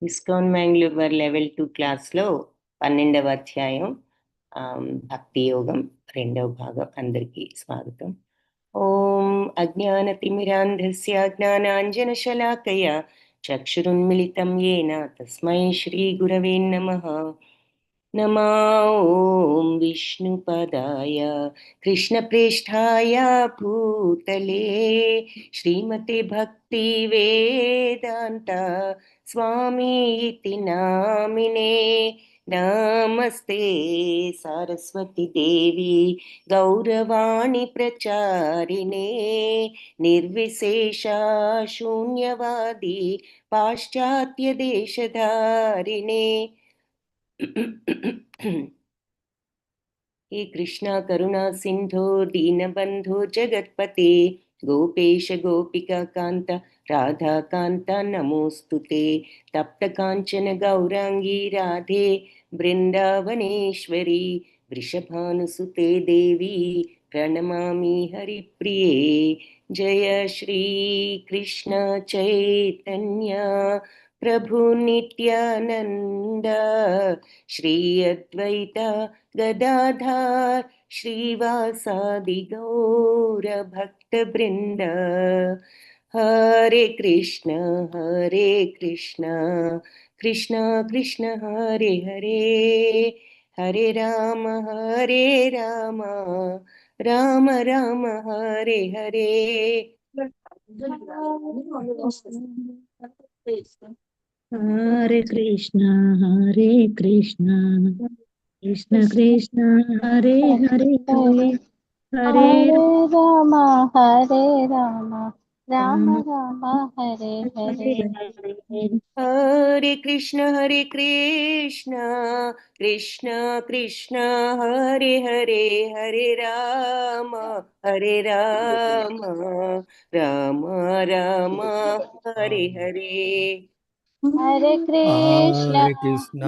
ISKCON Mangalore వారి level 2 క్లాస్లో 12వ అధ్యాయం భక్తి యోగం 2వ భాగం. అందరికీ స్వాగతం. ఓం అజ్ఞానతిమిరాంధస్య జ్ఞానాంజనశలాకయ చక్షురున్మిళితం येन తస్మై శ్రీ గురవే నమః. నమో ఓం విష్ణుపదాయ కృష్ణప్రేష్ఠాయ భూతలే శ్రీమతే భక్తి వేదాంత స్వామి ఇతి నామినే. నమస్తే సరస్వతి దేవి గౌరవాణి ప్రచారిణే నిర్విశేష శూన్యవాది పాశ్చాత్య దేశధారిణే. हे कृष्णा करुणा सिंधो दीनबंधो जगत्पते गोपेश गोपिका कांता राधा कांता नमोस्तुते. तप्त कांचन गौरांगी राधे वृंदावनेश्वरी वृषभानुसुते देवी प्रणमामि हरिप्रिये. जय श्री कृष्ण चैतन्य प्रभु नित्यानंद श्री अद्वैत गदाधर श्रीवासादि गौर भक्त वृंद. हरे कृष्ण कृष्ण कृष्ण हरे हरे, हरे राम राम राम हरे हरे. हरे कृष्ण कृष्ण कृष्ण हरे हरे, हरे राम राम राम हरे हरे. हरे कृष्ण कृष्ण कृष्ण हरे हरे, हरे राम राम राम हरे हरे. हरे कृष्ण कृष्ण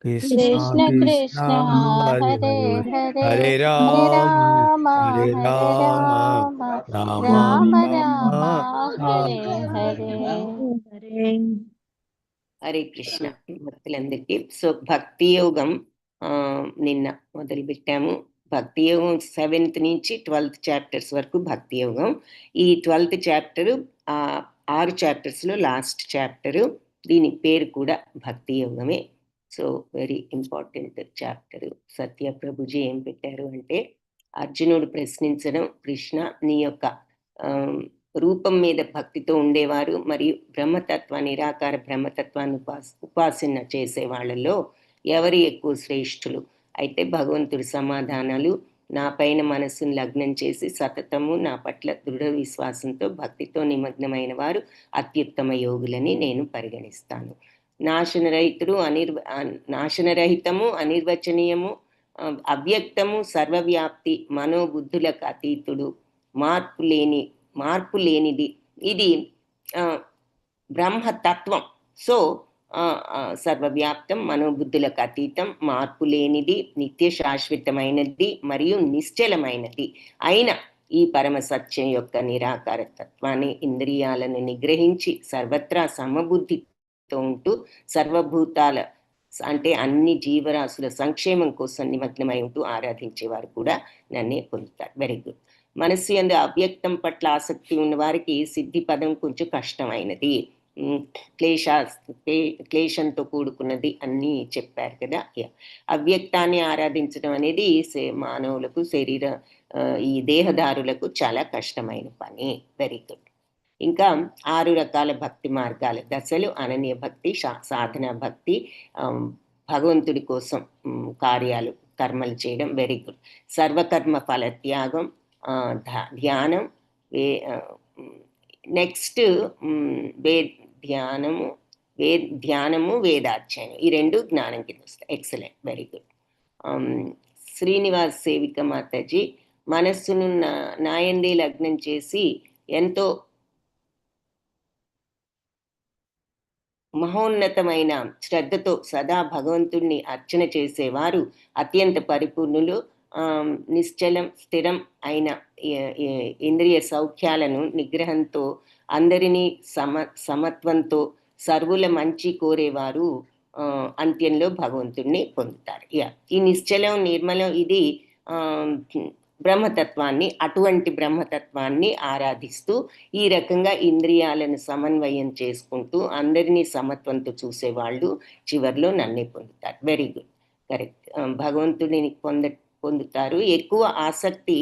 कृष्ण कृष्ण हरे हरे, हरे राम राम हरे हरे. హరే కృష్ణ భక్తులందరికీ. సో భక్తి యోగం నిన్న మొదలు పెట్టాము. భక్తి యోగం 7th నుంచి 12th చాప్టర్స్ వరకు భక్తి యోగం. ఈ 12th చాప్టరు 6 చాప్టర్స్లో లాస్ట్ చాప్టరు. దీని పేరు కూడా భక్తి యోగమే. So very important chapter. Satya Prabhuji ఏం పెట్టారు అంటే, అర్జునుడు ప్రశ్నించడం, కృష్ణ నీ యొక్క రూపం మీద భక్తితో ఉండేవారు మరియు బ్రహ్మతత్వ నిరాకార బ్రహ్మతత్వాన్ని ఉపాసన చేసే వాళ్ళలో ఎవరు ఎక్కువ శ్రేష్ఠులు? అయితే భగవంతుడి సమాధానాలు, నా పైన మనస్సును లగ్నం చేసి సతతము నా పట్ల దృఢ విశ్వాసంతో భక్తితో నిమగ్నమైన వారు అత్యుత్తమ యోగులని నేను పరిగణిస్తాను. నాశనరహితము అనిర్వచనీయము అవ్యక్తము సర్వవ్యాప్తి మనోబుద్ధులకు అతీతుడు మార్పు లేనిది ఇది బ్రహ్మతత్వం. సో సర్వవ్యాప్తం, మనోబుద్ధులకు అతీతం, మార్పు లేనిది, నిత్య శాశ్వతమైనది మరియు నిశ్చలమైనది అయిన ఈ పరమ సత్యం యొక్క నిరాకార తత్వాన్ని ఇంద్రియాలను నిగ్రహించి సర్వత్రా సమబుద్ధితో ఉంటూ సర్వభూతాల అంటే అన్ని జీవరాశుల సంక్షేమం కోసం నిమగ్నమై ఉంటూ ఆరాధించేవారు కూడా నన్నే పొందుతారు. Very good. మనస్సు యందు అవ్యక్తం పట్ల ఆసక్తి ఉన్న వారికి సిద్ధి పదం కొంచెం కష్టమైనది, క్లేశంతో కూడుకున్నది అన్నీ చెప్పారు కదా. అవ్యక్తాన్ని ఆరాధించడం అనేది మానవులకు ఈ దేహదారులకు చాలా కష్టమైన పని. Very good. ఇంకా 6 రకాల భక్తి మార్గాల దశలు: అనన్య భక్తి, సాధన భక్తి, భగవంతుడి కోసం కర్మలు చేయడం. Very good. సర్వకర్మ ఫల త్యాగం, ధ్యానం, నెక్స్ట్ ధ్యానము వేదాధ్యయనం. ఈ 2 జ్ఞానం కింద వస్తాయి. Excellent, very good. శ్రీనివాస్ సేవిక మాతాజీ, మనస్సును నాయందే లగ్నం చేసి ఎంతో మహోన్నతమైన శ్రద్ధతో సదా భగవంతుణ్ణి అర్చన చేసేవారు అత్యంత పరిపూర్ణులు. నిశ్చలం స్థిరం అయిన ఇంద్రియ సౌఖ్యాలను నిగ్రహంతో అందరినీ సమత్వంతో సర్వుల మంచి కోరేవారు అంత్యంలో భగవంతుడిని పొందుతారు. ఈ నిశ్చలం నిర్మలం ఇది బ్రహ్మతత్వాన్ని, అటువంటి బ్రహ్మతత్వాన్ని ఆరాధిస్తూ ఈ రకంగా ఇంద్రియాలను సమన్వయం చేసుకుంటూ అందరినీ సమత్వంతో చూసేవాళ్ళు చివరిలో నన్నే పొందుతారు. Very good, correct. భగవంతుడిని పొందుతారు. ఎక్కువ ఆసక్తి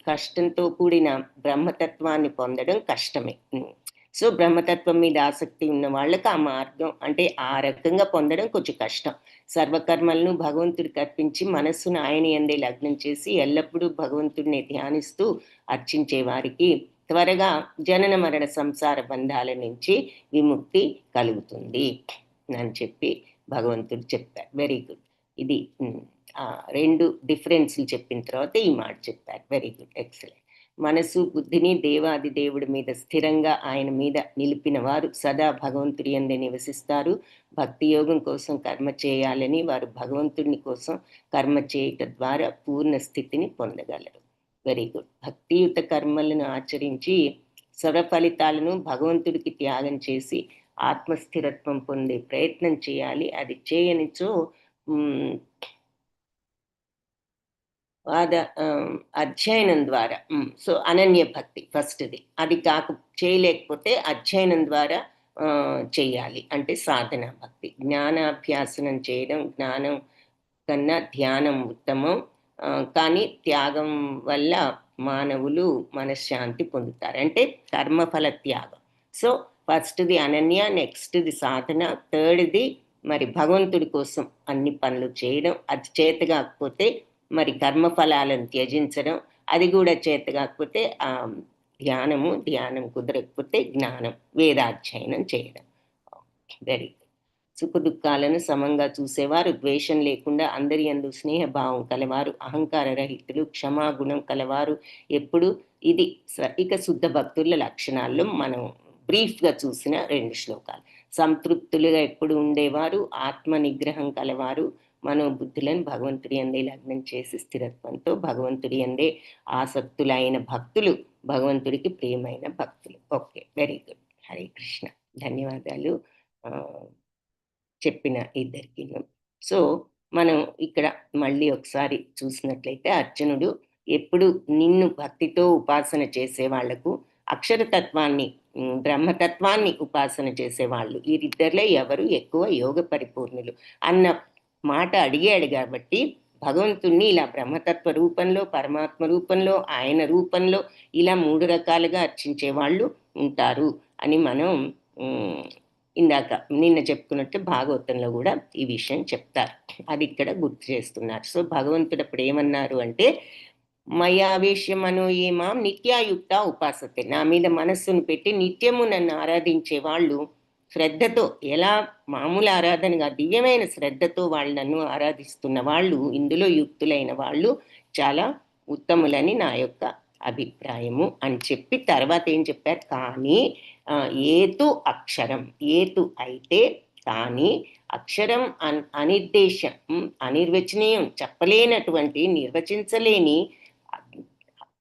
కష్టంతో కూడిన బ్రహ్మతత్వాన్ని పొందడం కష్టమే. సో బ్రహ్మతత్వం మీద ఆసక్తి ఉన్న వాళ్ళకి ఆ మార్గం అంటే ఆ రకంగా పొందడం కొంచెం కష్టం. సర్వకర్మలను భగవంతుడికి అర్పించి మనస్సును ఆయన యందే లగ్నం చేసి ఎల్లప్పుడూ భగవంతుడిని ధ్యానిస్తూ అర్చించే వారికి త్వరగా జనన మరణ సంసార బంధాల నుంచి విముక్తి కలుగుతుంది అని చెప్పి భగవంతుడు చెప్పారు. Very good. ఇది 2 డిఫరెన్స్లు చెప్పిన తర్వాత ఈ మాట చెప్పారు. Very good, excellent. మనసు బుద్ధిని దేవాది దేవుడి మీద స్థిరంగా ఆయన మీద నిలిపిన వారు సదా భగవంతుడి యందే నివసిస్తారు. భక్తి యోగం కోసం కర్మ చేయాలని వారు భగవంతుడిని కోసం కర్మ చేయటం ద్వారా పూర్ణ స్థితిని పొందగలరు. Very good. భక్తియుత కర్మలను ఆచరించి సర్వ ఫలితాలను భగవంతుడికి త్యాగం చేసి ఆత్మస్థిరత్వం పొందే ప్రయత్నం చేయాలి. అది చేయనిచో అధ్యయనం ద్వారా, సో అనన్య భక్తి ఫస్ట్ది, అది చేయలేకపోతే అధ్యయనం ద్వారా చేయాలి, అంటే సాధన భక్తి. జ్ఞానాభ్యాసనం చేయడం జ్ఞానం కన్నా ధ్యానం ఉత్తమం, కానీ త్యాగం వల్ల మానవులు మనశ్శాంతి పొందుతారు, అంటే కర్మఫల త్యాగం. సో ఫస్ట్ది అనన్య, నెక్స్ట్ది సాధన, థర్డ్ది మరి భగవంతుడి కోసం అన్ని పనులు చేయడం. అది చేత కాకపోతే మరి కర్మఫలాలను త్యజించడం, అది కూడా చేత కాకపోతే ధ్యానం కుదరకపోతే జ్ఞానం, వేదాధ్యయనం చేయడం. Very good. సుఖ దుఃఖాలను సమంగా చూసేవారు, ద్వేషం లేకుండా అందరి యందు స్నేహభావం కలవారు, అహంకార రహితులు, క్షమాగుణం కలవారు ఎప్పుడు. ఇది ఇక శుద్ధ భక్తుల లక్షణాల్లో మనం బ్రీఫ్గా చూసిన 2 శ్లోకాలు. సంతృప్తులుగా ఎప్పుడు ఉండేవారు, ఆత్మ నిగ్రహం కలవారు, మనోబుద్ధులను భగవంతుడి యందే లగ్నం చేసి స్థిరత్వంతో భగవంతుడి యందే ఆసక్తులైన భక్తులు, భగవంతుడికి ప్రియమైన భక్తులు. Okay, very good. Hare Krishna. ధన్యవాదాలు చెప్పిన ఇద్దరికి. సో మనం ఇక్కడ మళ్ళీ ఒకసారి చూసినట్లయితే అర్జునుడు ఎప్పుడు నిన్ను భక్తితో ఉపాసన చేసే వాళ్లకు, అక్షరతత్వాన్ని బ్రహ్మతత్వాన్ని ఉపాసన చేసేవాళ్ళు, వీరిద్దరిలో ఎవరు ఎక్కువ యోగ పరిపూర్ణులు అన్న మాట అడిగాడు. కాబట్టి భగవంతుణ్ణి ఇలా బ్రహ్మతత్వ రూపంలో, పరమాత్మ రూపంలో, ఆయన రూపంలో ఇలా 3 రకాలుగా అర్చించే వాళ్ళు ఉంటారు అని మనం ఇందాక నిన్న చెప్పుకున్నట్టు భాగవతంలో కూడా ఈ విషయం చెప్తారు. అది ఇక్కడ గుర్తు చేస్తున్నారు. సో భగవంతుడు అప్పుడు ఏమన్నారు అంటే, మయావేశ్య మనోయేమాం నిత్యాయుక్త ఉపాసతే, నా మీద మనస్సును పెట్టి నిత్యము నన్ను ఆరాధించే వాళ్ళు, శ్రద్ధతో, ఎలా మామూలు ఆరాధనగా దివ్యమైన శ్రద్ధతో వాళ్ళు నన్ను ఆరాధిస్తున్న వాళ్ళు, ఇందులో యుక్తులైన వాళ్ళు చాలా ఉత్తములని నా యొక్క అభిప్రాయము అని చెప్పి తర్వాత ఏం చెప్పారు, కానీ ఏతు అక్షరం, ఏతు అయితే, కానీ అక్షరం అనిర్దేశం, అనిర్వచనీయం, చెప్పలేనటువంటి, నిర్వచించలేని,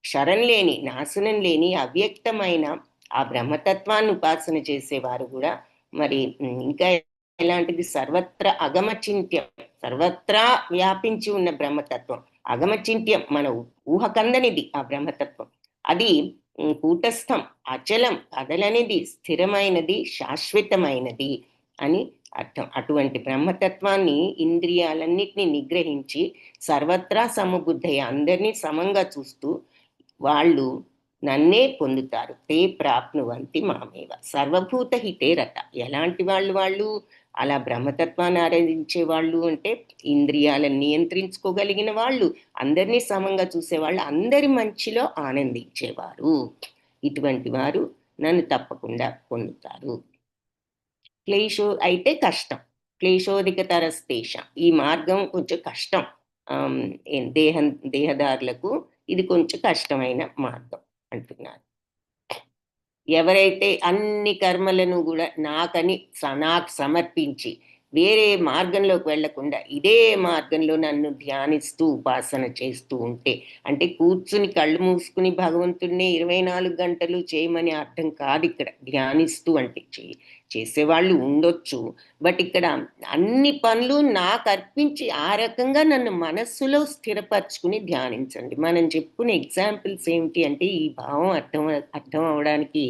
క్షరం లేని, నాశనం లేని అవ్యక్తమైన ఆ బ్రహ్మతత్వాన్ని ఉపాసన చేసేవారు కూడా మరి ఇంకా ఎలాంటిది, సర్వత్ర అగమచింత్యం, సర్వత్రా వ్యాపించి ఉన్న బ్రహ్మతత్వం. అగమచింత్యం, మన ఊహకందనిది ఆ బ్రహ్మతత్వం. అది కూటస్థం, అచలం, కదలనిది, స్థిరమైనది, శాశ్వతమైనది అని అర్థం. అటువంటి బ్రహ్మతత్వాన్ని ఇంద్రియాలన్నిటినీ నిగ్రహించి సర్వత్రా సమబుద్ధయ్య, అందరినీ సమంగా చూస్తూ వాళ్ళు నన్నే పొందుతారు. తే ప్రాప్నువంతి మామేవ సర్వభూత హితే రత. ఎలాంటి వాళ్ళు అలా బ్రహ్మతత్వాన్ని ఆరాధించే వాళ్ళు అంటే ఇంద్రియాలను నియంత్రించుకోగలిగిన వాళ్ళు, అందరినీ సమంగా చూసేవాళ్ళు, అందరి మంచిలో ఆనందించేవారు. ఇటువంటి వారు నన్ను తప్పకుండా పొందుతారు. క్లేశో అయితే కష్టం, క్లేశోధిక తరస్తేషం, ఈ మార్గం కొంచెం కష్టం. దేహదారులకు ఇది కొంచెం కష్టమైన మార్గం అంటున్నారు. ఎవరైతే అన్ని కర్మలను కూడా నాకు సమర్పించి వేరే మార్గంలోకి వెళ్లకుండా ఇదే మార్గంలో నన్ను ధ్యానిస్తూ ఉపాసన చేస్తూ ఉంటే, అంటే కూర్చుని కళ్ళు మూసుకుని భగవంతుడిని 24 గంటలు చేయమని అర్థం కాదు. ఇక్కడ ధ్యానిస్తూ అంటే చేసేవాళ్ళు ఉండొచ్చు, బట్ ఇక్కడ అన్ని పనులు నాకు అర్పించి ఆ రకంగా నన్ను మనస్సులో స్థిరపరచుకుని ధ్యానించండి. మనం చెప్పుకునే ఎగ్జాంపుల్స్ ఏమిటి అంటే, ఈ భావం అర్థం అవడానికి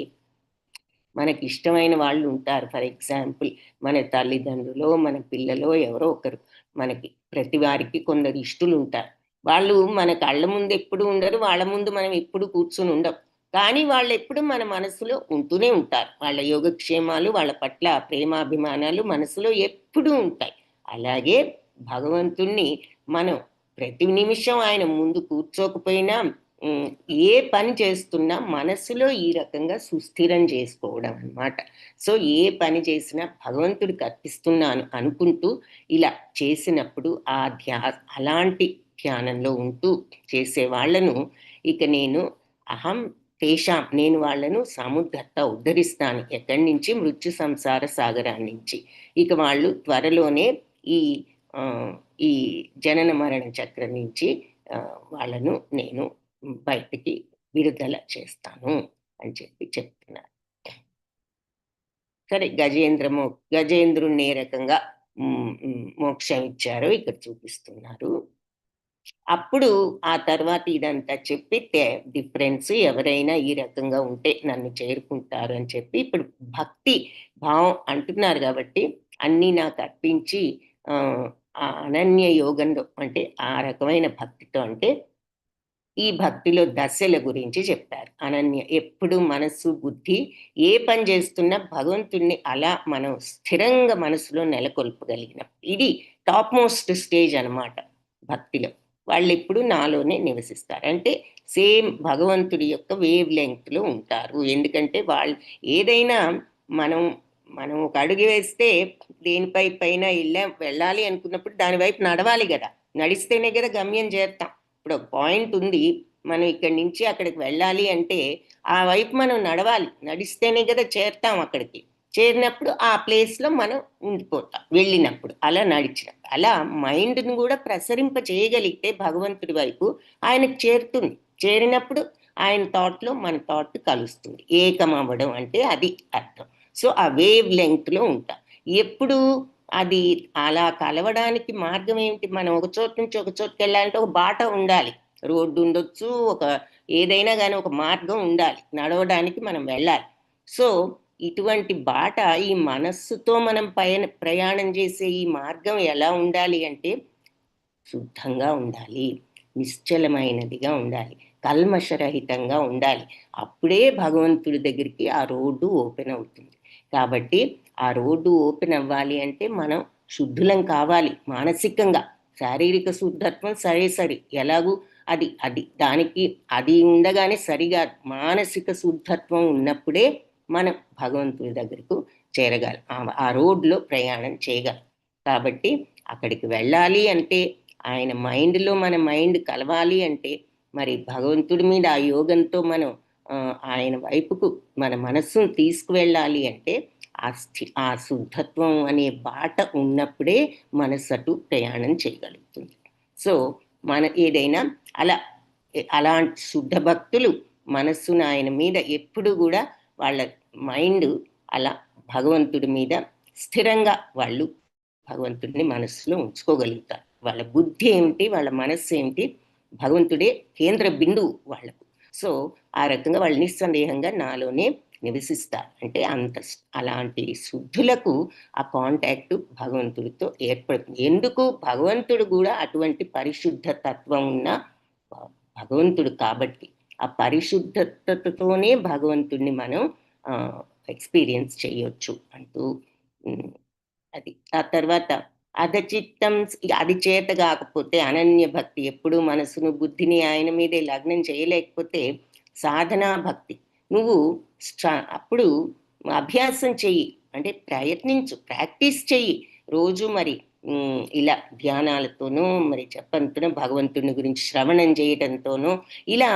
మనకి ఇష్టమైన వాళ్ళు ఉంటారు. ఫర్ ఎగ్జాంపుల్, మన తల్లిదండ్రులో మన పిల్లలో ఎవరో ఒకరు, మనకి ప్రతి వారికి కొందరు ఇష్టలు ఉంటారు. వాళ్ళు మన కళ్ళ ముందు ఎప్పుడు ఉండరు, వాళ్ళ ముందు మనం ఎప్పుడు కూర్చుని ఉండం, కానీ వాళ్ళు ఎప్పుడు మన మనసులో ఉంటూనే ఉంటారు. వాళ్ళ యోగక్షేమాలు, వాళ్ళ పట్ల ప్రేమాభిమానాలు మనసులో ఎప్పుడూ ఉంటాయి. అలాగే భగవంతుణ్ణి మనం ప్రతి నిమిషం ఆయన ముందు కూర్చోకపోయినా ఏ పని చేస్తున్నా మనసులో ఈ రకంగా సుస్థిరం చేసుకోవడం అన్నమాట. సో ఏ పని చేసినా భగవంతుడికి అర్పిస్తున్నాను అనుకుంటూ ఇలా చేసినప్పుడు అలాంటి ధ్యానంలో ఉంటూ చేసే వాళ్ళను ఇక నేను అహం తేషాం, నేను వాళ్ళను సముద్ధర్త ఉద్ధరిస్తాను. ఎక్కడి నుంచి? మృత్యు సంసార సాగరాన్ని నుంచి. ఇక వాళ్ళు త్వరలోనే ఈ జనన మరణ చక్రం నుంచి వాళ్ళను నేను బయటికి విడుదల చేస్తాను అని చెప్తున్నారు. సరే, గజేంద్రుణ్ణి ఏ రకంగా మోక్షం ఇచ్చారో ఇక్కడ చూపిస్తున్నారు. అప్పుడు ఆ తర్వాత ఇదంతా చెప్పి డిఫరెన్స్ ఎవరైనా ఈ రకంగా ఉంటే నన్ను చేరుకుంటారు అని చెప్పి ఇప్పుడు భక్తి భావం అంటున్నారు. కాబట్టి అన్నీ నాకు అర్పించి ఆ అనన్య యోగంలో, అంటే ఆ రకమైన భక్తితో, అంటే ఈ భక్తిలో దశల గురించి చెప్పారు. అనన్య, ఎప్పుడు మనసు బుద్ధి ఏ పని చేస్తున్నా భగవంతుణ్ణి అలా మనం స్థిరంగా మనసులో నెలకొల్పగలిగిన, ఇది టాప్ మోస్ట్ స్టేజ్ అన్నమాట భక్తిలో. వాళ్ళు ఎప్పుడు నాలోనే నివసిస్తారు, అంటే సేమ్ భగవంతుడి యొక్క వేవ్ లెంగ్త్లో ఉంటారు. ఎందుకంటే వాళ్ళు ఏదైనా మనం ఒక అడుగు వేస్తే దేనిపై పైన వెళ్ళాలి అనుకున్నప్పుడు దాని వైపు నడవాలి కదా, నడిస్తేనే కదా గమ్యం చేరుతాం. ఇప్పుడు ఒక పాయింట్ ఉంది, మనం ఇక్కడి నుంచి అక్కడికి వెళ్ళాలి అంటే ఆ వైపు మనం నడవాలి, నడిస్తేనే కదా చేరుతాం. అక్కడికి చేరినప్పుడు ఆ ప్లేస్లో మనం ఉండిపోతాం వెళ్ళినప్పుడు, అలా నడిచినప్పుడు. అలా మైండ్ని కూడా ప్రసరింప చేయగలిగితే భగవంతుడి వైపు ఆయనకు చేరుతుంది. చేరినప్పుడు ఆయన థాట్లో మన థాట్ కలుస్తుంది. ఏకమవ్వడం అంటే అది అర్థం. సో ఆ వేవ్ లెంగ్త్లో ఉంటాం ఎప్పుడు. అది అలా కలవడానికి మార్గం ఏమిటి? మనం ఒక చోటు నుంచి ఒక చోటుకి వెళ్ళాలంటే ఒక బాట ఉండాలి, రోడ్డు ఉండొచ్చు, ఏదైనా కానీ ఒక మార్గం ఉండాలి, నడవడానికి మనం వెళ్ళాలి. సో ఇటువంటి బాట, ఈ మనస్సుతో మనం ప్రయాణం చేసే ఈ మార్గం ఎలా ఉండాలి అంటే శుద్ధంగా ఉండాలి, నిశ్చలమైనదిగా ఉండాలి, కల్మషరహితంగా ఉండాలి. అప్పుడే భగవంతుడి దగ్గరికి ఆ రోడ్డు ఓపెన్ అవుతుంది. కాబట్టి ఆ రోడ్డు ఓపెన్ అవ్వాలి అంటే మనం శుద్ధులం కావాలి మానసికంగా. శారీరక శుద్ధత్వం సరి ఎలాగూ దానికి అది ఉండగానే సరిగా, మానసిక శుద్ధత్వం ఉన్నప్పుడే మనం భగవంతుడి దగ్గరకు చేరగలం, ఆ రోడ్లో ప్రయాణం చేయగలం. కాబట్టి అక్కడికి వెళ్ళాలి అంటే, ఆయన మైండ్లో మన మైండ్ కలవాలి అంటే, మరి భగవంతుడి మీద ఆ యోగంతో మనం ఆయన వైపుకు మన మనస్సును తీసుకువెళ్ళాలి అంటే ఆ శుద్ధత్వం అనే బాట ఉన్నప్పుడే మనస్సు అటు ప్రయాణం చేయగలుగుతుంది. సో ఏదైనా అలాంటి శుద్ధ భక్తులు మనస్సును ఆయన మీద ఎప్పుడు కూడా వాళ్ళ మైండ్ అలా భగవంతుడి మీద స్థిరంగా వాళ్ళు భగవంతుడిని మనస్సులో ఉంచుకోగలుగుతారు. వాళ్ళ బుద్ధి ఏమిటి, వాళ్ళ మనస్సు ఏమిటి, భగవంతుడే కేంద్ర బిందువు వాళ్ళకు. సో ఆ రకంగా వాళ్ళు నిస్సందేహంగా నాలోనే నివసిస్తారు. అంటే అలాంటి శుద్ధులకు ఆ కాంటాక్ట్ భగవంతుడితో ఏర్పడుతుంది. ఎందుకు? భగవంతుడు కూడా అటువంటి పరిశుద్ధ తత్వం ఉన్న భగవంతుడు కాబట్టి ఆ పరిశుద్ధతతోనే భగవంతుడిని మనం ఎక్స్పీరియన్స్ చేయొచ్చు అంటూ అది. ఆ తర్వాత అధచిత్తం, అది చేత కాకపోతే అనన్య భక్తి, ఎప్పుడు మనసును బుద్ధిని ఆయన మీదే లగ్నం చేయలేకపోతే సాధనా భక్తి, నువ్వు అప్పుడు అభ్యాసం చెయ్యి, అంటే ప్రయత్నించు, ప్రాక్టీస్ చెయ్యి రోజు. మరి ఇలా ధ్యానాలతోనూ, మరి చెప్పంతోనూ, భగవంతుని గురించి శ్రవణం చేయడంతోనూ, ఇలా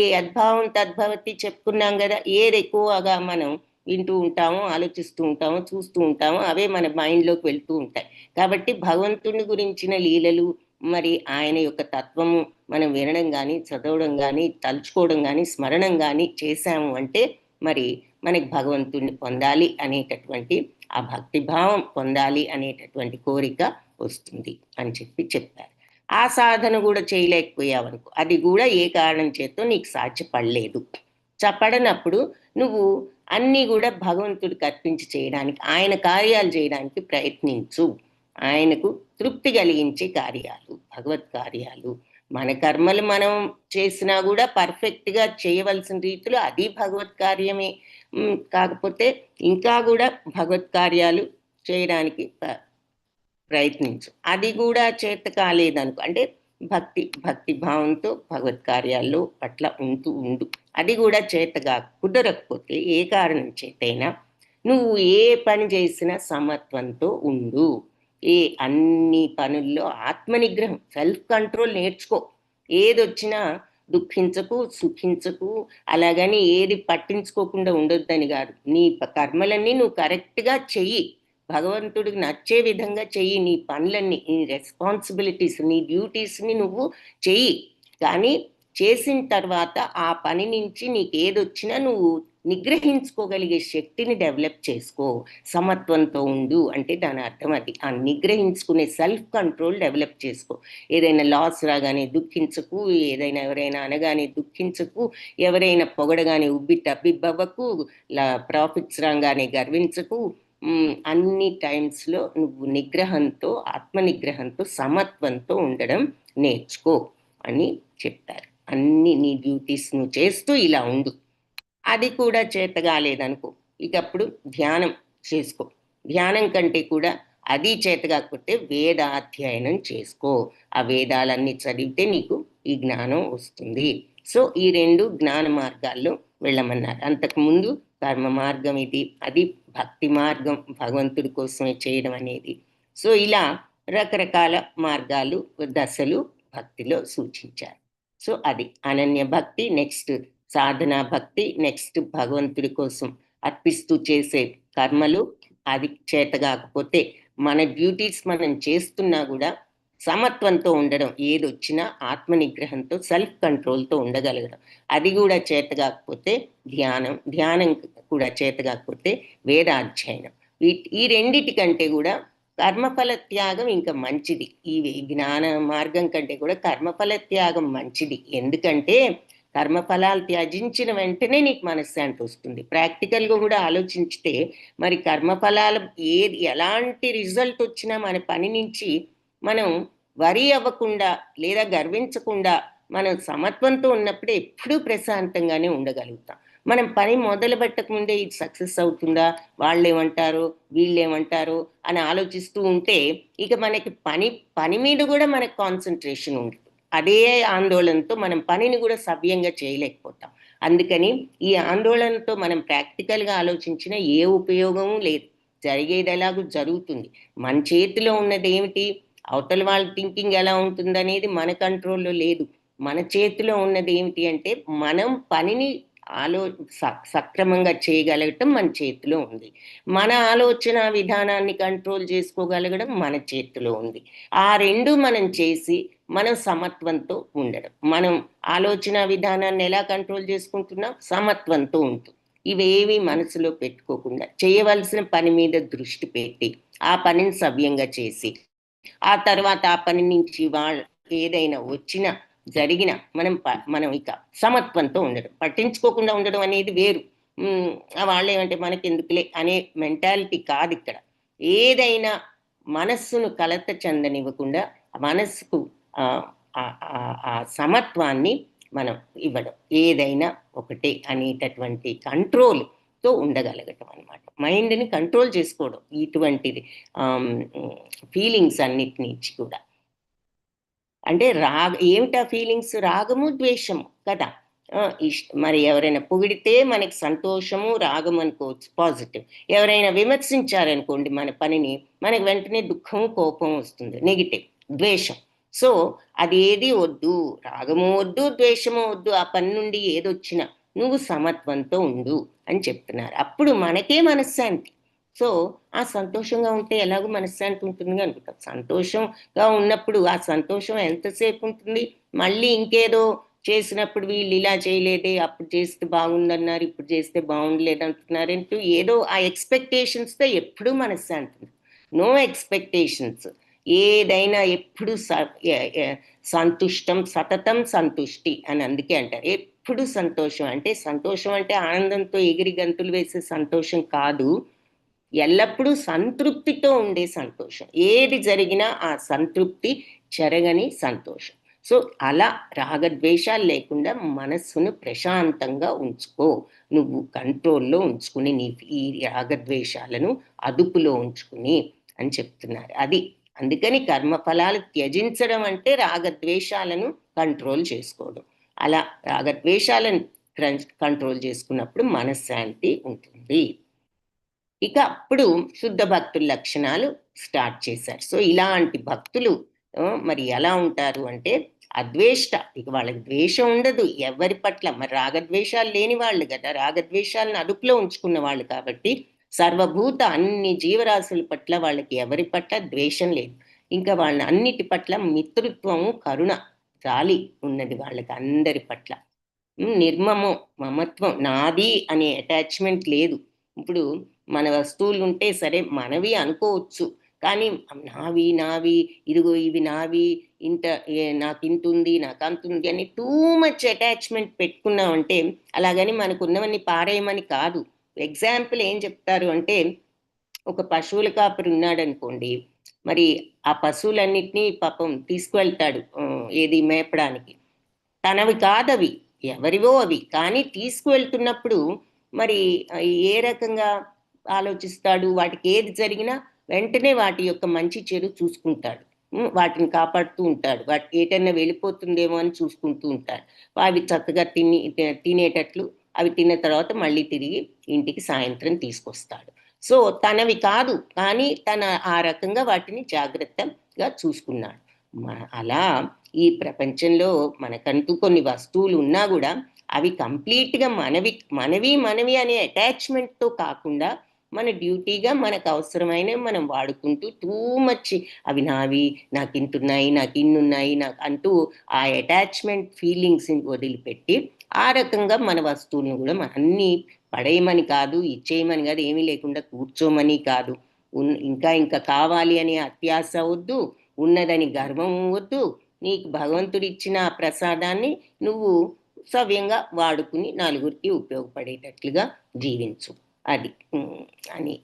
ఏ అద్భావం తద్భవతి చెప్పుకున్నాం కదా, ఏది ఎక్కువగా మనం వింటూ ఉంటాము, ఆలోచిస్తూ ఉంటాము, చూస్తూ ఉంటాము, అవే మన మైండ్లోకి వెళ్తూ ఉంటాయి. కాబట్టి భగవంతుని గురించిన లీలలు, మరి ఆయన యొక్క తత్వము మనం వినడం కానీ, చదవడం కానీ, తలుచుకోవడం కానీ, స్మరణం కానీ చేశాము అంటే మరి మనకి భగవంతుడిని పొందాలి అనేటటువంటి ఆ భక్తిభావం పొందాలి అనేటటువంటి కోరిక వస్తుంది అని చెప్పారు. ఆ సాధన కూడా చేయలేకపోయావనుకో, అది కూడా ఏ కారణం చేతో నీకు సాధ్యపడలేదు. పడనప్పుడు నువ్వు అన్నీ కూడా భగవంతుడికి అర్పించి చేయడానికి, ఆయన కార్యాలు చేయడానికి ప్రయత్నించు. ఆయనకు తృప్తి కలిగించే కార్యాలు, భగవత్ కార్యాలు. మన కర్మలు మనం చేసినా కూడా పర్ఫెక్ట్గా చేయవలసిన రీతిలో అది భగవత్ కార్యమే. కాకపోతే ఇంకా కూడా భగవత్ కార్యాలు చేయడానికి ప్రయత్నించు. అది కూడా చేత కాలేదనుకో, అంటే భక్తి భావంతో భగవత్ కార్యాల్లో అట్లా ఉండు. అది కూడా చేతగా కుదరకపోతే ఏ కారణం చేతైనా నువ్వు ఏ పని చేసినా సమత్వంతో ఉండు. అన్ని పనుల్లో ఆత్మనిగ్రహం, సెల్ఫ్ కంట్రోల్ నేర్చుకో. ఏదొచ్చినా దుఃఖించకు, సుఖించకు, అలాగని ఏది పట్టించుకోకుండా ఉండొద్దని కాదు. నీ కర్మలన్నీ నువ్వు కరెక్ట్గా చెయ్యి, భగవంతుడికి నచ్చే విధంగా చెయ్యి. నీ పనులన్నీ, నీ రెస్పాన్సిబిలిటీస్, నీ డ్యూటీస్ని నువ్వు చెయ్యి. కానీ చేసిన తర్వాత ఆ పని నుంచి నీకు ఏదొచ్చినా నువ్వు నిగ్రహించుకోగలిగే శక్తిని డెవలప్ చేసుకో. సమత్వంతో ఉండు అంటే దాని అర్థం అది. ఆ నిగ్రహించుకునే సెల్ఫ్ కంట్రోల్ డెవలప్ చేసుకో. ఏదైనా లాస్ రాగానే దుఃఖించకు, ఏదైనా ఎవరైనా అనగానే దుఃఖించకు, ఎవరైనా పొగడగానే తబ్బిబ్బవ్వకు, ప్రాఫిట్స్ రాగానే గర్వించకు. అన్ని టైమ్స్లో నువ్వు నిగ్రహంతో, ఆత్మనిగ్రహంతో, సమత్వంతో ఉండడం నేర్చుకో అని చెప్పారు. అన్ని నీ డ్యూటీస్ నువ్వు చేస్తూ ఇలా ఉండు. అది కూడా చేతగాలేదనుకో, ఇక అప్పుడు ధ్యానం చేసుకో. ధ్యానం కంటే కూడా అది చేతగాకపోతే వేదాధ్యయనం చేసుకో. ఆ వేదాలన్నీ చదివితే నీకు ఈ జ్ఞానం వస్తుంది. సో ఈ 2 జ్ఞాన మార్గాల్లో వెళ్ళమన్నారు. అంతకుముందు కర్మ మార్గం ఇది, అది భక్తి మార్గం, భగవంతుడి కోసమే చేయడం అనేది. సో ఇలా రకరకాల మార్గాలు, దశలు భక్తిలో సూచించారు. సో అది అనన్య భక్తి, నెక్స్ట్ సాధనా భక్తి, నెక్స్ట్ భగవంతుడి కోసం అర్పిస్తూ చేసే కర్మలు. అది చేతగాకపోతే మన డ్యూటీస్ మనం చేస్తున్నా కూడా సమత్వంతో ఉండడం, ఏదొచ్చినా ఆత్మనిగ్రహంతో, సెల్ఫ్ కంట్రోల్తో ఉండగలగడం. అది కూడా చేతగాకపోతే ధ్యానం కూడా చేతగాకపోతే వేదాధ్యయనం. ఈ రెండిటికంటే కూడా కర్మఫల త్యాగం ఇంకా మంచిది. ఈ జ్ఞాన మార్గం కంటే కూడా కర్మఫల త్యాగం మంచిది. ఎందుకంటే కర్మఫలాలు త్యజించిన వెంటనే నీకు మనశ్శాంతి వస్తుంది. ప్రాక్టికల్గా కూడా ఆలోచించితే మరి కర్మఫలాలు ఎలాంటి రిజల్ట్ వచ్చినా మన పని నుంచి మనం వరి అవ్వకుండా లేదా గర్వించకుండా మనం సమత్వంతో ఉన్నప్పుడే ఎప్పుడూ ప్రశాంతంగానే ఉండగలుగుతాం. మనం పని మొదలు పెట్టకముందే ఇది సక్సెస్ అవుతుందా, వాళ్ళు ఏమంటారు, వీళ్ళు ఏమంటారు అని ఆలోచిస్తూ ఉంటే ఇక మనకి పని మీద కూడా మనకు కాన్సన్ట్రేషన్ ఉంటుంది. అదే ఆందోళనతో మనం పనిని కూడా సవ్యంగా చేయలేకపోతాం. అందుకని ఈ ఆందోళనతో మనం ప్రాక్టికల్గా ఆలోచించిన ఏ ఉపయోగము లేదు. జరిగేది ఎలాగూ జరుగుతుంది. మన చేతిలో ఉన్నది ఏమిటి, అవతల వాళ్ళ థింకింగ్ ఎలా ఉంటుందనేది మన కంట్రోల్లో లేదు. మన చేతిలో ఉన్నది ఏమిటి అంటే మనం పనిని సక్రమంగా చేయగలగటం మన చేతిలో ఉంది. మన ఆలోచన విధానాన్ని కంట్రోల్ చేసుకోగలగడం మన చేతిలో ఉంది. ఆ 2 మనం చేసి మనం సమత్వంతో ఉండడం. మనం ఆలోచన విధానాన్ని ఎలా కంట్రోల్ చేసుకుంటున్నాం, సమత్వంతో ఉంటుంది. ఇవేవి మనసులో పెట్టుకోకుండా చేయవలసిన పని మీద దృష్టి పెట్టి ఆ పనిని సవ్యంగా చేసి ఆ తర్వాత ఆ పని నుంచి ఏదైనా వచ్చినా జరిగిన మనం ఇక సమత్వంతో ఉండడం, పట్టించుకోకుండా ఉండడం అనేది వేరు. వాళ్ళు ఏమంటే మనకి ఎందుకులే అనే మెంటాలిటీ కాదు ఇక్కడ. ఏదైనా మనస్సును కలత చెందనివ్వకుండా మనస్సుకు ఆ సమత్వాన్ని మనం ఇవ్వడం, ఏదైనా ఒకటే అనేటటువంటి కంట్రోల్తో ఉండగలగటం అనమాట. మైండ్ని కంట్రోల్ చేసుకోవడం ఇటువంటిది ఫీలింగ్స్ అన్నిటి నుంచి కూడా. అంటే ఏమిటా ఫీలింగ్స్, రాగము ద్వేషము కదా. మరి ఎవరైనా పొగిడితే మనకి సంతోషము, రాగం అనుకోవచ్చు, పాజిటివ్. ఎవరైనా విమర్శించారనుకోండి మన పనిని, మనకి వెంటనే దుఃఖము, కోపం వస్తుంది, నెగిటివ్, ద్వేషం. సో అది ఏది వద్దు, రాగము వద్దు, ద్వేషము వద్దు. ఆ పని నుండి ఏదొచ్చినా నువ్వు సమత్వంతో ఉండు అని చెప్తున్నారు. అప్పుడు మనకే మనశ్శాంతి. సో ఆ సంతోషంగా ఉంటే ఎలాగో మనశ్శాంతి ఉంటుంది అనుకుంటాం. సంతోషంగా ఉన్నప్పుడు ఆ సంతోషం ఎంతసేపు ఉంటుంది? మళ్ళీ ఇంకేదో చేసినప్పుడు వీళ్ళు ఇలా చేయలేదే, అప్పుడు చేస్తే బాగుందన్నారు, ఇప్పుడు చేస్తే బాగుండలేదు అంటున్నారంటూ ఏదో ఆ ఎక్స్పెక్టేషన్స్తో ఎప్పుడూ మనశ్శాంతి. No expectations. ఏదైనా ఎప్పుడు సంతుష్టం సతతం సంతుష్టి అని అందుకే అంటారు. ఎప్పుడు సంతోషం అంటే, సంతోషం అంటే ఆనందంతో ఎగిరి గంతులు వేసే సంతోషం కాదు, ఎల్లప్పుడూ సంతృప్తితో ఉండే సంతోషం. ఏది జరిగినా ఆ సంతృప్తి చెరగని సంతోషం. సో అలా రాగద్వేషాలు లేకుండా మనస్సును ప్రశాంతంగా ఉంచుకో, నువ్వు కంట్రోల్లో ఉంచుకుని నీ ఈ రాగద్వేషాలను అదుపులో ఉంచుకుని అని చెప్తున్నారు. అది అందుకని కర్మఫలాలు త్యజించడం అంటే రాగద్వేషాలను కంట్రోల్ చేసుకోవడం. అలా రాగద్వేషాలను కంట్రోల్ చేసుకున్నప్పుడు మనశ్శాంతి ఉంటుంది. ఇక అప్పుడు శుద్ధ భక్తుల లక్షణాలు స్టార్ట్ చేశారు. సో ఇలాంటి భక్తులు మరి ఎలా ఉంటారు అంటే అద్వేష్ట. ఇక వాళ్ళకి ద్వేషం ఉండదు ఎవరి పట్ల. మరి రాగద్వేషాలు లేని వాళ్ళు కదా, రాగద్వేషాలను అదుపులో ఉంచుకున్న వాళ్ళు కాబట్టి సర్వభూత అన్ని జీవరాశుల పట్ల వాళ్ళకి ఎవరి పట్ల ద్వేషం లేదు. ఇంకా వాళ్ళ అన్నిటి పట్ల మిత్రుత్వము కరుణ జాలి ఉన్నది వాళ్ళకి అందరి పట్ల. నిర్మమం మమత్వం, నాది అనే అటాచ్మెంట్ లేదు. ఇప్పుడు మన వస్తువులు ఉంటే సరే మనవి అనుకోవచ్చు, కానీ నావి నావి ఇదిగో ఇవి నావి, ఇంత నాకు ఇంత ఉంది నాకు అంత ఉంది అని టూ మచ్ అటాచ్మెంట్ పెట్టుకున్నామంటే, అలాగని మనకున్నవన్నీ పారేయమని కాదు. ఎగ్జాంపుల్ ఏం చెప్తారు అంటే, ఒక పశువుల కాపరి ఉన్నాడు అనుకోండి, మరి ఆ పశువులన్నిటినీ పాపం తీసుకువెళ్తాడు ఏది మేపడానికి. తనవి కాదవి, ఎవరివో అవి, కానీ తీసుకువెళ్తున్నప్పుడు మరి ఏ రకంగా ఆలోచిస్తాడు? వాటికి ఏది జరిగినా వెంటనే వాటి యొక్క మంచి చెడు చూసుకుంటాడు, వాటిని కాపాడుతూ ఉంటాడు. వాటి ఏటన్నా వెళ్ళిపోతుందేమో అని చూసుకుంటూ ఉంటాడు. అవి చక్కగా తినేటట్లు అవి తిన్న తర్వాత మళ్ళీ తిరిగి ఇంటికి సాయంత్రం తీసుకొస్తాడు. సో తనవి కాదు, కానీ తన ఆ రకంగా వాటిని జాగ్రత్తగా చూసుకున్నాడు. అలా ఈ ప్రపంచంలో మనకంటూ కొన్ని వస్తువులు ఉన్నా కూడా అవి కంప్లీట్గా మనవి అనే అటాచ్మెంట్తో కాకుండా మన డ్యూటీగా మనకు అవసరమైనవి మనం వాడుకుంటూ టూ మచ్ అవి నావి, నాకు ఇంతున్నాయి, నాకు ఇన్నున్నాయి, నాకు అంటూ ఆ అటాచ్మెంట్ ఫీలింగ్స్ వదిలిపెట్టి ఆ రకంగా మన వస్తువులను కూడా అన్నీ పడేయమని కాదు, ఇచ్చేయమని కాదు, ఏమీ లేకుండా కూర్చోమని కాదు, ఇంకా ఇంకా కావాలి అనే అత్యాశ వద్దు, ఉన్నదని గర్వం వద్దు. నీకు భగవంతుడు ఇచ్చిన ప్రసాదాన్ని నువ్వు సవ్యంగా వాడుకుని నలుగురికి ఉపయోగపడేటట్లుగా జీవించు. అది అని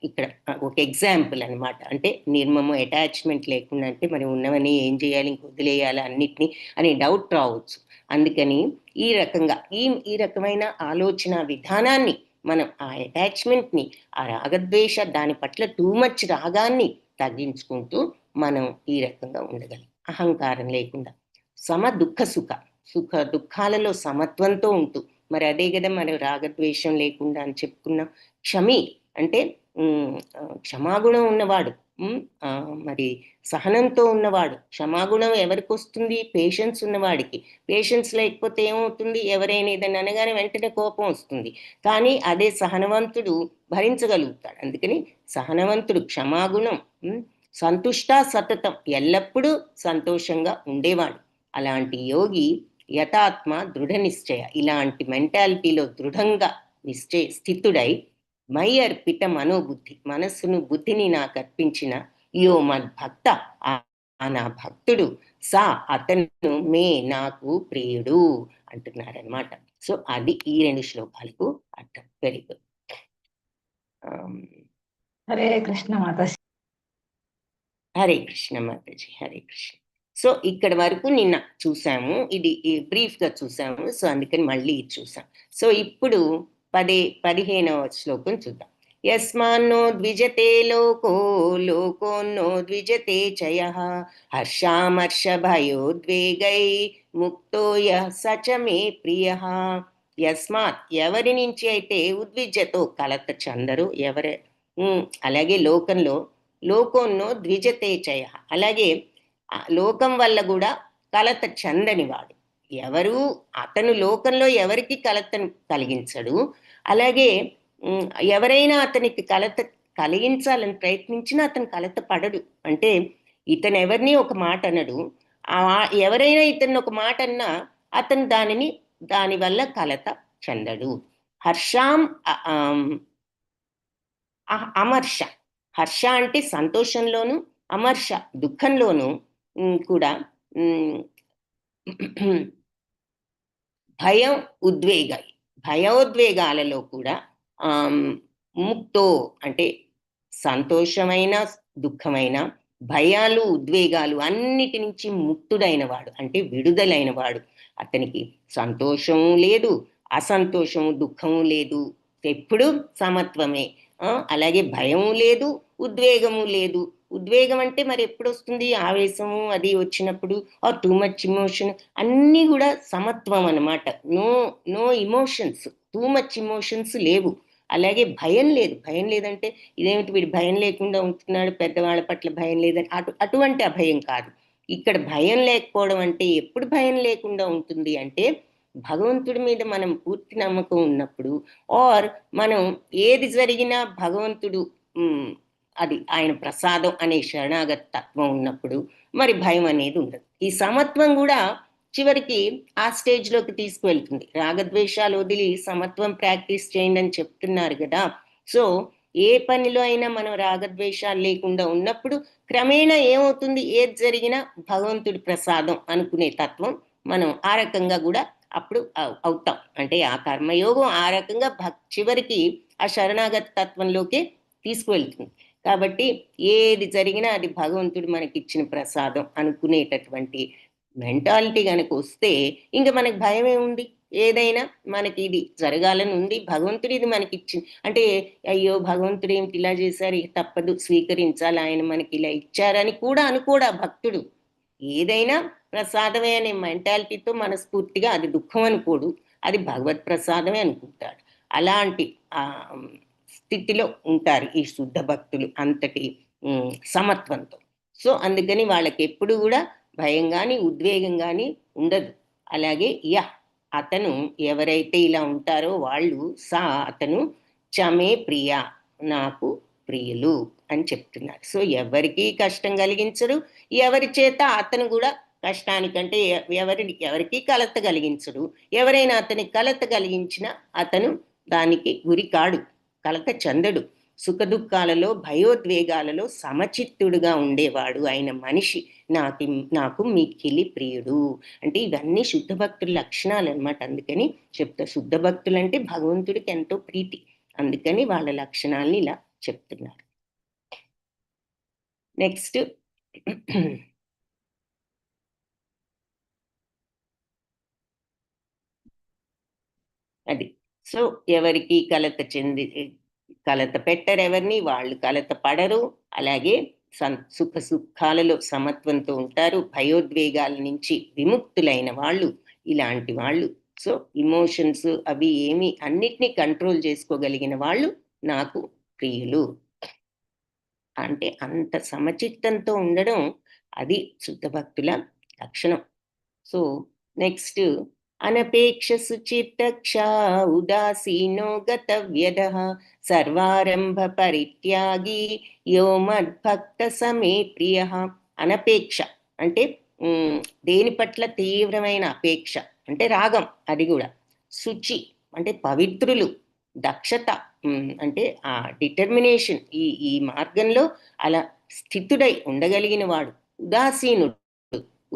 ఇక్కడ ఒక ఎగ్జాంపుల్ అనమాట. అంటే నిర్మము అటాచ్మెంట్ లేకుండా, అంటే మరి ఉన్నవని ఏం చేయాలి, ఇంక వదిలేయాలి అన్నిటినీ అని డౌట్ రావచ్చు. అందుకని ఈ రకంగా ఈ రకమైన ఆలోచన విధానాన్ని మనం ఆ అటాచ్మెంట్ని, ఆ రాగద్వేష దాని పట్ల టూ మచ్ రాగాన్ని తగ్గించుకుంటూ మనం ఈ రకంగా ఉండగలం, అహంకారం లేకుండా. సుఖ దుఃఖాలలో సమత్వంతో ఉంటూ, మరి అదే కదా మనం రాగద్వేషం లేకుండా అని చెప్పుకున్నాం. క్షమి అంటే క్షమాగుణం ఉన్నవాడు, మరి సహనంతో ఉన్నవాడు. క్షమాగుణం ఎవరికి వస్తుంది? పేషెన్స్ ఉన్నవాడికి. పేషెన్స్ లేకపోతే ఏమవుతుంది? ఎవరైనా ఏదైనా అనగానే వెంటనే కోపం వస్తుంది, కానీ అదే సహనవంతుడు భరించగలుగుతాడు. అందుకని సహనవంతుడు, క్షమాగుణం, సంతుష్ట సతతం, ఎల్లప్పుడూ సంతోషంగా ఉండేవాడు. అలాంటి యోగి యథాత్మ దృఢ నిశ్చయ, ఇలాంటి మెంటాలిటీలో దృఢంగా స్థితుడై మై అర్పిత మనోబుద్ధి, మనస్సును బుద్ధిని నాకు అర్పించిన యో మద్భక్త, నా భక్తుడు, సా అతను మే నాకు ప్రియుడు అంటున్నారనమాట. సో అది ఈ 2 శ్లోకాలకు అర్థం. Very good. Hare Krishna Mataji. Hare Krishna Mataji, Hare Krishna. So ఇక్కడ వరకు నిన్న చూసాము, ఇది బ్రీఫ్గా చూసాము. సో అందుకని మళ్ళీ ఇది చూసాం. సో ఇప్పుడు 15వ శ్లోకం చూద్దాం. యస్మాన్నో ద్విజతే లోకో లోకోన్నో ద్విజతే చయః హర్షామర్ష భయోద్వేగై ముక్తో యః సచ మే ప్రియః. యస్మాత్ ఎవరి నుంచి అయితే ఉద్విజతో కలత చందరు ఎవరే, అలాగే లోకోన్నో ద్విజతే చయః, అలాగే లోకం వల్ల కూడా కలత చందని వాడు. ఎవరు అతను లోకంలో ఎవరికి కలతను కలిగించడు. అలాగే ఎవరైనా అతనికి కలత కలిగించాలని ప్రయత్నించినా అతను కలత పడడు. అంటే ఇతను ఎవరిని ఒక మాట అనడు. ఎవరైనా ఇతన్ని ఒక మాట అన్నా అతను దానివల్ల కలత చెందడు. హర్షాం అమర్ష. హర్ష అంటే సంతోషంలోను, అమర్ష దుఃఖంలోను కూడా భయం భయోద్వేగాలలో కూడా ముక్తో అంటే సంతోషమైన దుఃఖమైన భయాలు ఉద్వేగాలు అన్నిటి నుంచి ముక్తుడైన వాడు అంటే విడుదలైన వాడు. అతనికి సంతోషము లేదు, అసంతోషము దుఃఖము లేదు, ఎప్పుడు సమత్వమే. అలాగే భయము లేదు, ఉద్వేగము లేదు. ఉద్వేగం అంటే మరి ఎప్పుడు వస్తుంది? ఆవేశము అది వచ్చినప్పుడు, టూ మచ్ ఇమోషన్, అన్నీ కూడా సమత్వం అన్నమాట. No emotions, too much emotions లేవు. అలాగే భయం లేదు. భయం లేదంటే ఇదేమిటి వీడు భయం లేకుండా ఉంటున్నాడు, పెద్దవాళ్ళ పట్ల భయం లేదని అటువంటి అభయం కాదు. ఇక్కడ భయం లేకపోవడం అంటే ఎప్పుడు భయం లేకుండా ఉంటుంది అంటే భగవంతుడి మీద మనం పూర్తి నమ్మకం ఉన్నప్పుడు, మనం ఏది జరిగినా భగవంతుడు అది ఆయన ప్రసాదం అనే శరణాగత తత్వం ఉన్నప్పుడు మరి భయం అనేది ఉండదు. ఈ సమత్వం కూడా చివరికి ఆ స్టేజ్లోకి తీసుకువెళ్తుంది. రాగద్వేషాలు వదిలి సమత్వం ప్రాక్టీస్ చేయండి అని చెప్తున్నారు కదా. సో ఏ పనిలో అయినా మనం రాగద్వేషాలు లేకుండా ఉన్నప్పుడు క్రమేణా ఏమవుతుంది? ఏది జరిగినా భగవంతుడి ప్రసాదం అనుకునే తత్వం మనం ఆ రకంగా కూడా అప్పుడు అవుతాం. అంటే ఆ కర్మయోగం ఆ రకంగా చివరికి ఆ శరణాగత తత్వంలోకి తీసుకువెళ్తుంది. కాబట్టి ఏది జరిగినా అది భగవంతుడు మనకిచ్చిన ప్రసాదం అనుకునేటటువంటి మెంటాలిటీ కనుక వస్తే ఇంకా మనకు భయమే ఉంది. ఏదైనా మనకి ఇది జరగాలని ఉంది, భగవంతుడు ఇది మనకి ఇచ్చింది అంటే అయ్యో భగవంతుడు ఏమిటి ఇలా చేశారు, తప్పదు స్వీకరించాలి, ఆయన మనకి ఇలా ఇచ్చారని కూడా అనుకోడా భక్తుడు. ఏదైనా ప్రసాదమే అనే మెంటాలిటీతో మనస్ఫూర్తిగా అది దుఃఖం అనుకోడు, అది భగవత్ ప్రసాదమే అనుకుంటాడు. అలాంటి స్థితిలో ఉంటారు ఈ శుద్ధ భక్తులు అంతటి సమత్వంతో. సో అందుకని వాళ్ళకి ఎప్పుడు కూడా భయం కానీ ఉద్వేగం కానీ ఉండదు. అలాగే అతను ఎవరైతే ఇలా ఉంటారో వాళ్ళు అతను చమే ప్రియ, నాకు ప్రియులు అని చెప్తున్నారు. సో ఎవరికి కష్టం కలిగించరు, ఎవరి చేత అతను కూడా కష్టానికంటే ఎవరికి కలత కలిగించడు. ఎవరైనా అతనికి కలత కలిగించినా అతను దానికి గురి కాడు, కలత చెందడు. సుఖదుఖాలలో భయోద్వేగాలలో సమచిత్తుడుగా ఉండేవాడు ఆయన మనిషి నాకు మిక్కిలి ప్రియుడు. అంటే ఇవన్నీ శుద్ధ భక్తుల లక్షణాలు అన్నమాట. అందుకని చెప్తా, శుద్ధ భక్తులు అంటే భగవంతుడికి ఎంతో ప్రీతి, అందుకని వాళ్ళ లక్షణాలని ఇలా చెప్తున్నారు. నెక్స్ట్ అది. సో ఎవరికి కలత పెట్టరు, ఎవరిని వాళ్ళు కలత పడరు. అలాగే సుఖాలలో సమత్వంతో ఉంటారు. భయోద్వేగాల నుంచి విముక్తులైన వాళ్ళు ఇలాంటి వాళ్ళు. సో ఇమోషన్స్ అవి ఏమి అన్నిటినీ కంట్రోల్ చేసుకోగలిగిన వాళ్ళు నాకు ప్రియులు. అంటే అంత సమచిత్తంతో ఉండడం అది శుద్ధ భక్తుల లక్షణం. సో నెక్స్ట్ అనపేక్ష సుచిత్తక్ష ఉదాసీనో గతవ్యదః సర్వారంభ పరిత్యాగి యో మద్భక్త సమే ప్రియః. అనపేక్ష అంటే దేని పట్ల తీవ్రమైన అపేక్ష అంటే రాగం, అది కూడా. శుచి అంటే పవిత్రులు, దక్షత అంటే ఆ డిటర్మినేషన్, ఈ మార్గంలో అలా స్థితుడై ఉండగలిగిన వాడు.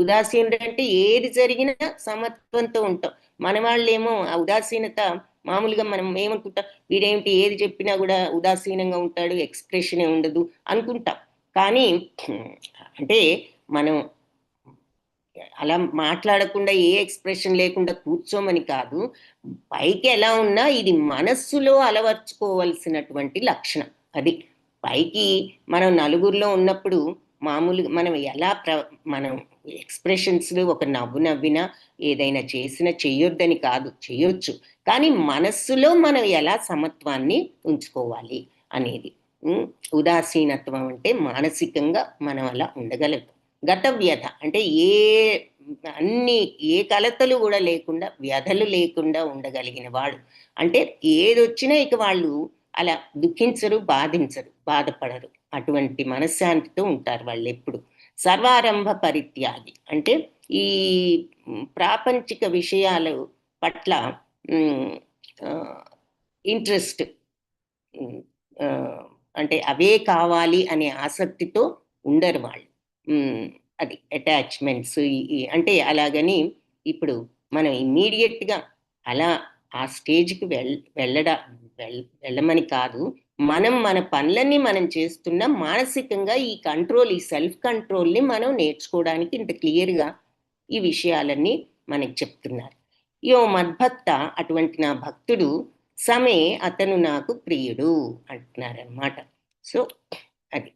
ఉదాసీనుడు అంటే ఏది జరిగినా సమత్వంతో ఉంటాం. మన వాళ్ళేమో ఆ ఉదాసీనత మామూలుగా మనం ఏమనుకుంటాం, వీడేమిటి ఏది చెప్పినా కూడా ఉదాసీనంగా ఉంటాడు, ఎక్స్ప్రెషనే ఉండదు అనుకుంటాం. కానీ అంటే మనం అలా మాట్లాడకుండా ఏ ఎక్స్ప్రెషన్ లేకుండా కూర్చోమని కాదు, పైకి ఎలా ఉన్నా ఇది మనస్సులో అలవర్చుకోవలసినటువంటి లక్షణం. అది పైకి మనం నలుగురిలో ఉన్నప్పుడు మామూలుగా మనం ఎలా మనం ఎక్స్ప్రెషన్స్, ఒక నవ్వు నవ్వినా ఏదైనా చేసినా చెయ్యొద్దని కాదు, చెయ్యొచ్చు. కానీ మనస్సులో మనం ఎలా సమత్వాన్ని ఉంచుకోవాలి అనేది. ఉదాసీనత్వం అంటే మానసికంగా మనం అలా ఉండగలదు. గత వ్యధ అంటే ఏ కలతలు కూడా లేకుండా, వ్యధలు లేకుండా ఉండగలిగిన వాడు. అంటే ఏదొచ్చినా ఇక వాళ్ళు అలా దుఃఖించరు, బాధపడరు. అటువంటి మనశ్శాంతితో ఉంటారు వాళ్ళు ఎప్పుడు. సర్వారంభ పరిత్యాగి అంటే ఈ ప్రాపంచిక విషయాల పట్ల ఇంట్రెస్ట్, అంటే అవే కావాలి అనే ఆసక్తితో ఉండరు వాళ్ళు. అది అటాచ్మెంట్స్ అంటే అలాగని ఇప్పుడు మనం ఇమ్మీడియట్గా అలా ఆ స్టేజ్కి వెళ్ళమని కాదు. మన పనులన్నీ మనం చేస్తున్నా మానసికంగా ఈ కంట్రోల్, ఈ సెల్ఫ్ కంట్రోల్ని మనం నేర్చుకోవడానికి ఇంత క్లియర్గా ఈ విషయాలన్నీ మనకి చెప్తున్నారు. యో మద్భక్త, అటువంటి నా భక్తుడు, సమే అతను నాకు ప్రియుడు అంటున్నారనమాట. సో అది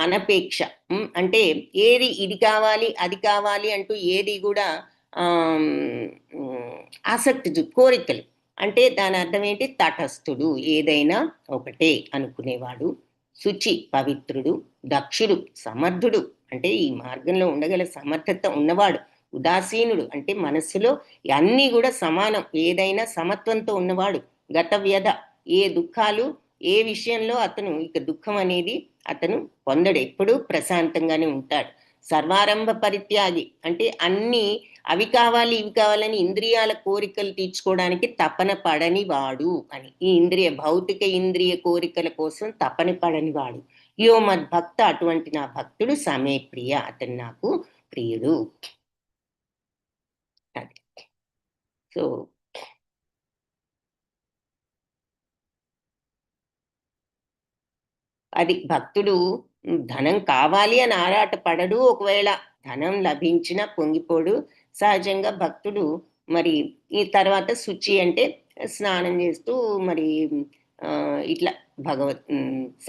అనపేక్ష అంటే ఏది ఇది కావాలి అది కావాలి అంటూ ఏది కూడా ఆసక్తి, కోరికలు అంటే దాని అర్థం ఏంటి? తటస్థుడు, ఏదైనా ఒకటే అనుకునేవాడు. శుచి, పవిత్రుడు. దక్షుడు, సమర్థుడు అంటే ఈ మార్గంలో ఉండగల సమర్థత ఉన్నవాడు. ఉదాసీనుడు అంటే మనస్సులో అన్నీ కూడా సమానం, ఏదైనా సమత్వంతో ఉన్నవాడు. గత వ్యధ, ఏ దుఃఖాలు ఏ విషయంలో అతను ఇక దుఃఖం అనేది అతను పొందడు, ఎప్పుడూ ప్రశాంతంగానే ఉంటాడు. సర్వారంభ పరిత్యాగి అంటే అన్ని అవి కావాలి ఇవి కావాలని ఇంద్రియాల కోరికలు తీర్చుకోవడానికి తపన పడని వాడు అని. ఈ భౌతిక ఇంద్రియ కోరికల కోసం తపన పడని వాడు. యో మద్భక్త, అటువంటి నా భక్తుడు, సమే ప్రియ, అతను నాకు ప్రియుడు. అది. సో అది భక్తుడు ధనం కావాలి అని ఆరాట పడడు. ఒకవేళ ధనం లభించినా పొంగిపోడు. సహజంగా భక్తుడు మరి ఈ తర్వాత శుచి అంటే స్నానం చేస్తూ మరి ఇట్లా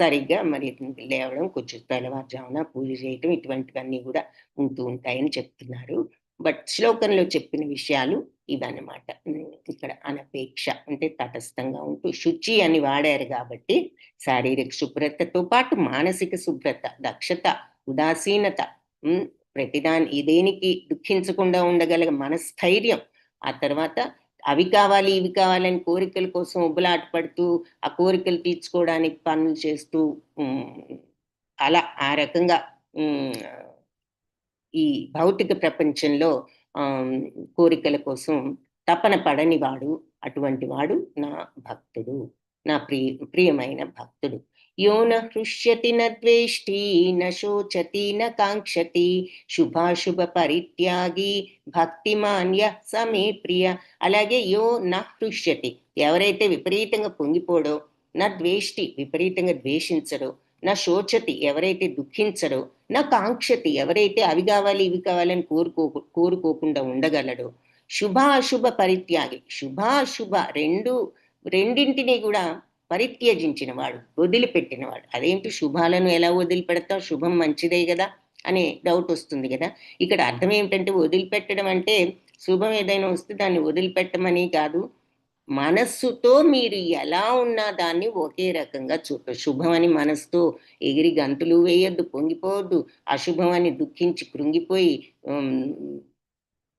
సరిగ్గా మరి లేవడం, కొంచెం తెల్లవారుజామున పూజ చేయటం, ఇటువంటివన్నీ కూడా ఉంటూ ఉంటాయని చెప్తున్నారు. బట్ శ్లోకంలో చెప్పిన విషయాలు ఇవన్నమాట. ఇక్కడ అనపేక్ష అంటే తటస్థంగా ఉంటూ, శుచి అని వాడారు కాబట్టి శారీరక శుభ్రతతో పాటు మానసిక శుభ్రత, దక్షత, ఉదాసీనత, ప్రతిదాని దేనికి దుఃఖించకుండా ఉండగలిగే మనస్థైర్యం, ఆ తర్వాత అవి కావాలి ఇవి కావాలని కోరికల కోసం ఉబ్బలాట పడుతూ ఆ కోరికలు తీర్చుకోవడానికి పనులు చేస్తూ అలా ఆ రకంగా ఈ భౌతిక ప్రపంచంలో కోరికల కోసం తపన పడని వాడు, అటువంటి వాడు నా భక్తుడు, నా ప్రియమైన భక్తుడు. యో న హృష్యతి న ద్వేష్టి న శోచతి న కాంక్షతి శుభాశుభ పరిత్యాగి భక్తిమాన్య సమే ప్రియ. అలాగే యో న హృష్యతి, ఎవరైతే విపరీతంగా పొంగిపోడో, నా ద్వేష్టి విపరీతంగా ద్వేషించడో, నా శోచతి ఎవరైతే దుఃఖించడో, నా కాంక్షతి ఎవరైతే అవి కావాలి ఇవి కావాలని కోరుకోకుండా ఉండగలడో, శుభాశుభ పరిత్యాగి, శుభాశుభ రెండింటినీ కూడా పరిత్యజించిన వాడు, వదిలిపెట్టినవాడు. అదేంటి శుభాలను ఎలా వదిలిపెడతాం? శుభం మంచిదే కదా అనే డౌట్ వస్తుంది కదా. ఇక్కడ అర్థం ఏమిటంటే వదిలిపెట్టడం అంటే శుభం ఏదైనా వస్తే దాన్ని వదిలిపెట్టమని కాదు, మనస్సుతో మీరు ఎలా ఉన్నా దాన్ని ఒకే రకంగా చూడరు. శుభం అని మనసుతో ఎగిరి గంతులు వేయొద్దు, పొంగిపోవద్దు. అశుభం అని దుఃఖించి కృంగిపోయి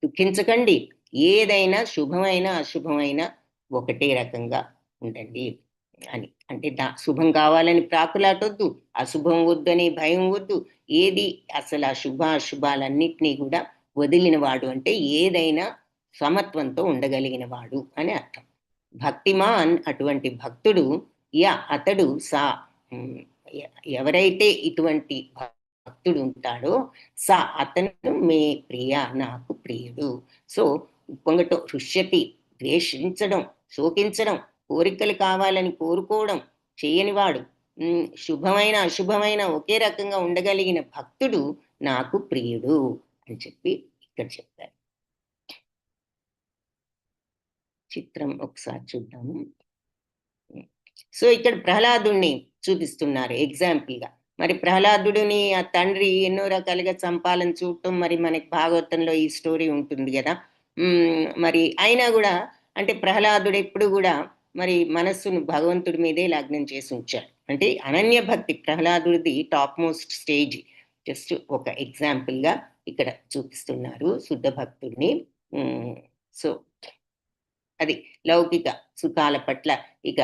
దుఃఖించకండి. ఏదైనా శుభమైన అశుభమైన ఒకటే రకంగా ఉండండి అని. అంటే శుభం కావాలని ప్రాకులాటొద్దు, అశుభం వద్దు అనే భయం వద్దు. ఏది అసలు అశుభాలన్నిటినీ కూడా వదిలిన వాడు అంటే ఏదైనా సమత్వంతో ఉండగలిగిన వాడు అని అర్థం. భక్తిమాన్, అటువంటి భక్తుడు, అతడు సా, ఎవరైతే ఇటువంటి భక్తుడు ఉంటాడో, సా అతను మే ప్రియ, నాకు ప్రియుడు. సో పొంగటం, హృష్యతి ద్వేషించడం, శోకించడం, కోరికలు కావాలని కోరుకోవడం చేయనివాడు, శుభమైన అశుభమైన ఒకే రకంగా ఉండగలిగిన భక్తుడు నాకు ప్రియుడు అని చెప్పి ఇక్కడ చెప్తారు. చిత్రం ఒకసారి చూద్దాము. సో ఇక్కడ ప్రహ్లాదుని చూపిస్తున్నారు ఎగ్జాంపుల్ గా. మరి ప్రహ్లాదుడిని ఆ తండ్రి ఎన్నో రకాలుగా చంపాలని చూడటం మరి మనకి భాగవతంలో ఈ స్టోరీ ఉంటుంది కదా. మరి అయినా కూడా అంటే ప్రహ్లాదుడు ఎప్పుడు కూడా మరి మనస్సును భగవంతుడి మీదే లగ్నం చేసి ఉంచాడు. అంటే అనన్య భక్తి ప్రహ్లాదుడిది టాప్ మోస్ట్ స్టేజ్. జస్ట్ ఒక ఎగ్జాంపుల్గా ఇక్కడ చూపిస్తున్నారు శుద్ధ భక్తుడిని. సో అది లౌకిక సుఖాల పట్ల ఇక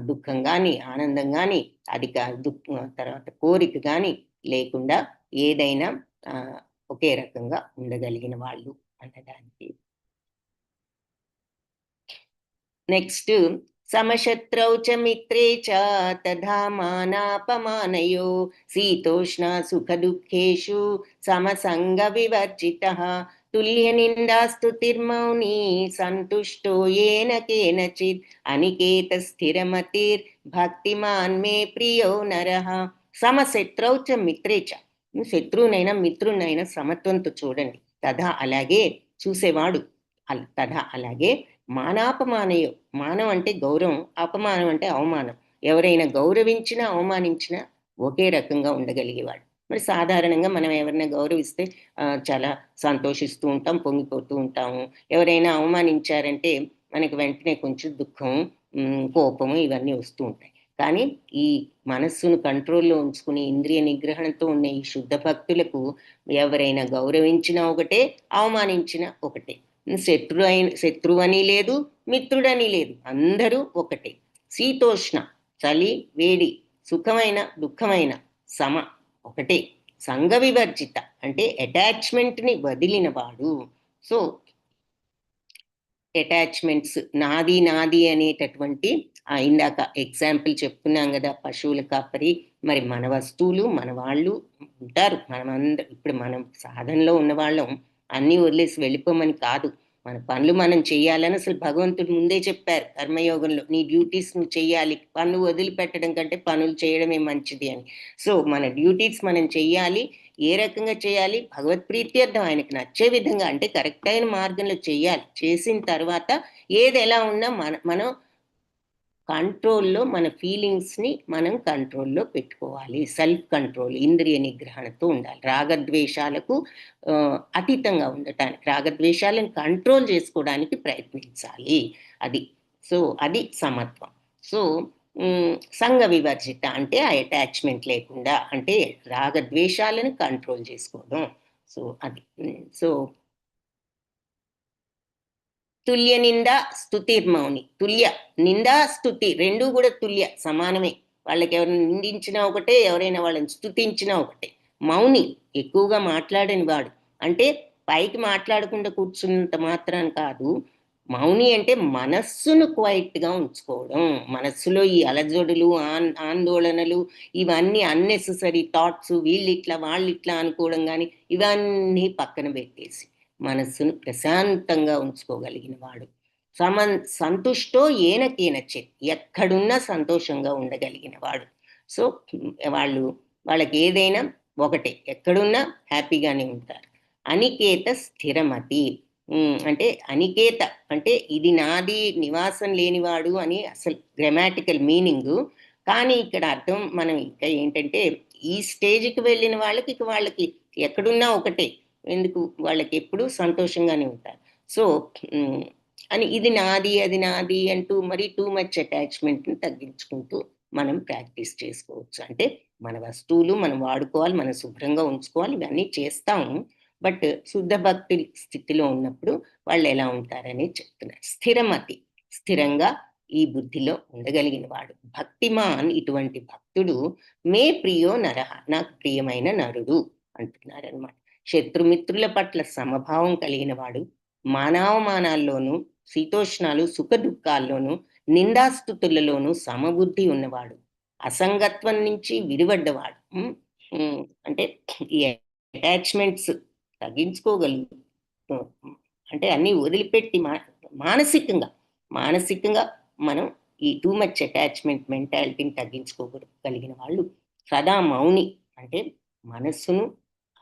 దుఃఖం కానీ ఆనందం కానీ అధిక తర్వాత కోరిక కానీ లేకుండా ఏదైనా ఒకే రకంగా ఉండగలిగిన వాళ్ళు అనడానికి. నెక్స్ట్ సమశత్రౌ చ మిత్రే చ తథా మానాపమానయో శీతోష్ణ సుఖ దుఃఖేషు సమసంగ వివర్జితః తుల్య నిందాస్తుతిర్మౌని సంతుష్టో ఏన కేనచిత్ అనికేత స్థిరమతిర్ భక్తిమాన్ మే ప్రియో నరః. సమశత్రౌ చ మిత్రే చ, శత్రువునైనా మిత్రునైనా సమత్వంతో చూడండి. తథా అలాగే చూసేవాడు, తథా అలాగే మానాపమానయో, మానం అంటే గౌరవం, అపమానం అంటే అవమానం. ఎవరైనా గౌరవించినా అవమానించినా ఒకే రకంగా ఉండగలిగేవాడు. మరి సాధారణంగా మనం ఎవరైనా గౌరవిస్తే చాలా సంతోషిస్తూ ఉంటాం, పొంగిపోతూ ఉంటాము. ఎవరైనా అవమానించారంటే మనకి వెంటనే కొంచెం దుఃఖం, కోపము ఇవన్నీ వస్తూ ఉంటాయి. కానీ ఈ మనస్సును కంట్రోల్లో ఉంచుకుని ఇంద్రియ నిగ్రహణతో ఉన్న ఈ శుద్ధ భక్తులకు ఎవరైనా గౌరవించినా ఒకటే, అవమానించినా ఒకటే. శత్రువని లేదు, మిత్రుడని లేదు, అందరూ ఒకటే. శీతోష్ణ, చలి వేడి, సుఖమైన దుఃఖమైన సమ ఒకటే. సంఘ వివర్జిత అంటే అటాచ్మెంట్ని వదిలిన వాడు. సో అటాచ్మెంట్స్ నాది నాది అనేటటువంటి ఇందాక ఎగ్జాంపుల్ చెప్పుకున్నాం కదా, పశువుల కాపరి. మరి మన వస్తువులు మన వాళ్ళు ఉంటారు. ఇప్పుడు మనం సాధనలో ఉన్న వాళ్ళం అన్నీ వదిలేసి వెళ్ళిపోమని కాదు. మన పనులు మనం చెయ్యాలని అసలు భగవంతుడు ముందే చెప్పారు కర్మయోగంలో, నీ డ్యూటీస్ నువ్వు చెయ్యాలి, పనులు వదిలిపెట్టడం కంటే పనులు చేయడమే మంచిది అని. సో మన డ్యూటీస్ మనం చెయ్యాలి. ఏ రకంగా చేయాలి? భగవత్ ప్రీత్యర్థం, ఆయనకు నచ్చే విధంగా, అంటే కరెక్ట్ అయిన మార్గంలో చెయ్యాలి. చేసిన తర్వాత ఏది ఎలా ఉన్నా మనం కంట్రోల్లో, మన ఫీలింగ్స్ని మనం కంట్రోల్లో పెట్టుకోవాలి. సెల్ఫ్ కంట్రోల్, ఇంద్రియ నిగ్రహణతో ఉండాలి. రాగద్వేషాలకు అతీతంగా ఉండటానికి, రాగద్వేషాలను కంట్రోల్ చేసుకోవడానికి ప్రయత్నించాలి. అది. సో అది సమత్వం. సో సంఘ వివర్జిత అంటే ఆ అటాచ్మెంట్ లేకుండా, అంటే రాగద్వేషాలను కంట్రోల్ చేసుకోవడం. సో అది. సో తుల్య నింద స్తుతిర్మౌని, తుల్య నింద స్తుతి రెండు కూడా తుల్య సమానమే. వాళ్ళకి ఎవరైనా నిందించినా ఒకటే, ఎవరైనా వాళ్ళని స్తుతించినా ఒకటే. మౌని ఎక్కువగా మాట్లాడని వాడు, అంటే పైకి మాట్లాడకుండా కూర్చున్నంత మాత్రం కాదు. మౌని అంటే మనస్సును క్వైట్గా ఉంచుకోవడం. మనస్సులో ఈ అలజడులు, ఆందోళనలు, ఇవన్నీ అన్నెసెసరీ థాట్స్, వీళ్ళిట్లా వాళ్ళిట్లా అనుకోవడం కానీ ఇవన్నీ పక్కన పెట్టేసి మనస్సును ప్రశాంతంగా ఉంచుకోగలిగిన వాడు. సంతుష్టో ఏనకేనచిత్, ఎక్కడున్నా సంతోషంగా ఉండగలిగిన వాడు. సో వాళ్ళకి ఏదైనా ఒకటే, ఎక్కడున్నా హ్యాపీగానే ఉంటారు. అనికేత స్థిరమతి అంటే అనికేత అంటే ఇది నాది, నివాసం లేనివాడు అని అసలు గ్రామాటికల్ మీనింగు. కానీ ఇక్కడ అర్థం మనం ఇంకా ఏంటంటే, ఈ స్టేజ్కి వెళ్ళిన వాళ్ళకి ఎక్కడున్నా ఒకటే. ఎందుకు? వాళ్ళకి ఎప్పుడూ సంతోషంగానే ఉంటారు. సో అని ఇది నాది అది నాది అంటూ మరి టూ మచ్ అటాచ్మెంట్ని తగ్గించుకుంటూ మనం ప్రాక్టీస్ చేసుకోవచ్చు. అంటే మన వస్తువులు మనం వాడుకోవాలి, మనం శుభ్రంగా ఉంచుకోవాలి, ఇవన్నీ చేస్తాము. బట్ శుద్ధ భక్తి స్థితిలో ఉన్నప్పుడు వాళ్ళు ఎలా ఉంటారని చెప్తున్నారు. స్థిరమతి, స్థిరంగా ఈ బుద్ధిలో ఉండగలిగిన వాడు. భక్తిమాన్, ఇటువంటి భక్తుడు మే ప్రియో నరః, నాకు ప్రియమైన నరుడు అంటున్నారనమాట. శత్రుమిత్రుల పట్ల సమభావం కలిగిన వాడు, మానవమానాల్లోనూ శీతోష్ణాలు సుఖ దుఃఖాల్లోనూ నిందాస్తుతులలోనూ సమబుద్ధి ఉన్నవాడు, అసంగత్వం నుంచి విడిపడ్డవాడు. అంటే ఈ అటాచ్మెంట్స్ తగ్గించుకోగలుగు, అంటే అన్నీ వదిలిపెట్టి మానసికంగా మనం ఈ టూ మచ్ అటాచ్మెంట్ మెంటాలిటీని తగ్గించుకోగలిగిన వాళ్ళు. సదా మౌని అంటే మనస్సును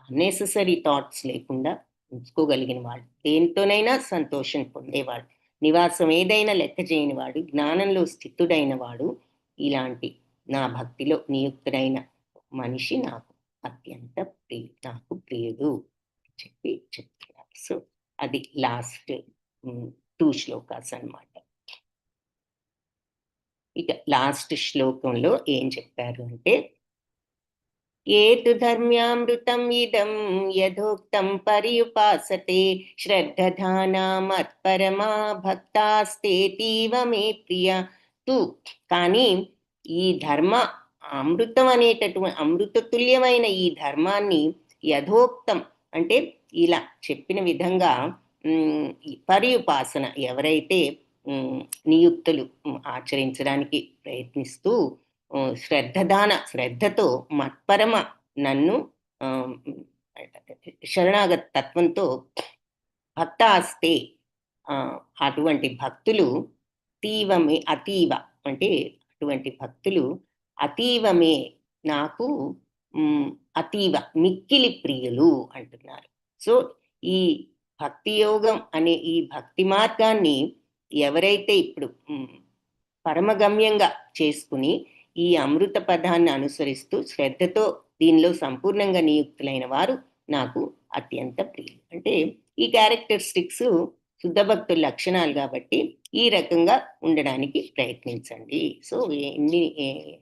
అన్నెసెసరీ థాట్స్ లేకుండా ఉంచుకోగలిగిన వాడు, దేంతోనైనా సంతోషం పొందేవాడు, నివాసం ఏదైనా లెక్క చేయని వాడు, జ్ఞానంలో స్థితుడైన వాడు. ఇలాంటి నా భక్తిలో నియుక్తుడైన మనిషి నాకు అత్యంత నాకు ప్రియుడు చెప్పి చెప్తున్నారు. సో అది లాస్ట్ 2 శ్లోకాస్ అన్నమాట. ఇక లాస్ట్ శ్లోకంలో ఏం చెప్పారు అంటే, ఏతు ధర్మ్యామృతం ఇదం యథోక్తం పర్యుపాసతే శ్రద్ధధానా మత్పరమా భక్తాస్తేతీవ మే ప్రియ తు. కానీ ఈ ధర్మ అమృతం అనేటటువంటి అమృతతుల్యమైన ఈ ధర్మాన్ని యథోక్తం అంటే ఇలా చెప్పిన విధంగా పర్యుపాసన ఎవరైతే నియుక్తులు ఆచరించడానికి ప్రయత్నిస్తూ శ్రద్ధతో మత్పరమ నన్ను శరణాగత తత్వంతో భక్తాస్తే అటువంటి భక్తులు అతీవ అంటే అటువంటి భక్తులు అతీవమే నాకు అతీవ మిక్కిలి ప్రియులు అంటున్నారు. సో ఈ భక్తి యోగం అనే ఈ భక్తి మార్గాన్ని ఎవరైతే ఇప్పుడు పరమగమ్యంగా చేసుకుని ఈ అమృత పదాన్ని అనుసరిస్తూ శ్రద్ధతో దీనిలో సంపూర్ణంగా నియుక్తులైన వారు నాకు అత్యంత ప్రియులు. అంటే ఈ క్యారెక్టరిస్టిక్స్ శుద్ధ భక్తుల లక్షణాలు కాబట్టి ఈ రకంగా ఉండడానికి ప్రయత్నించండి. సో ఎన్ని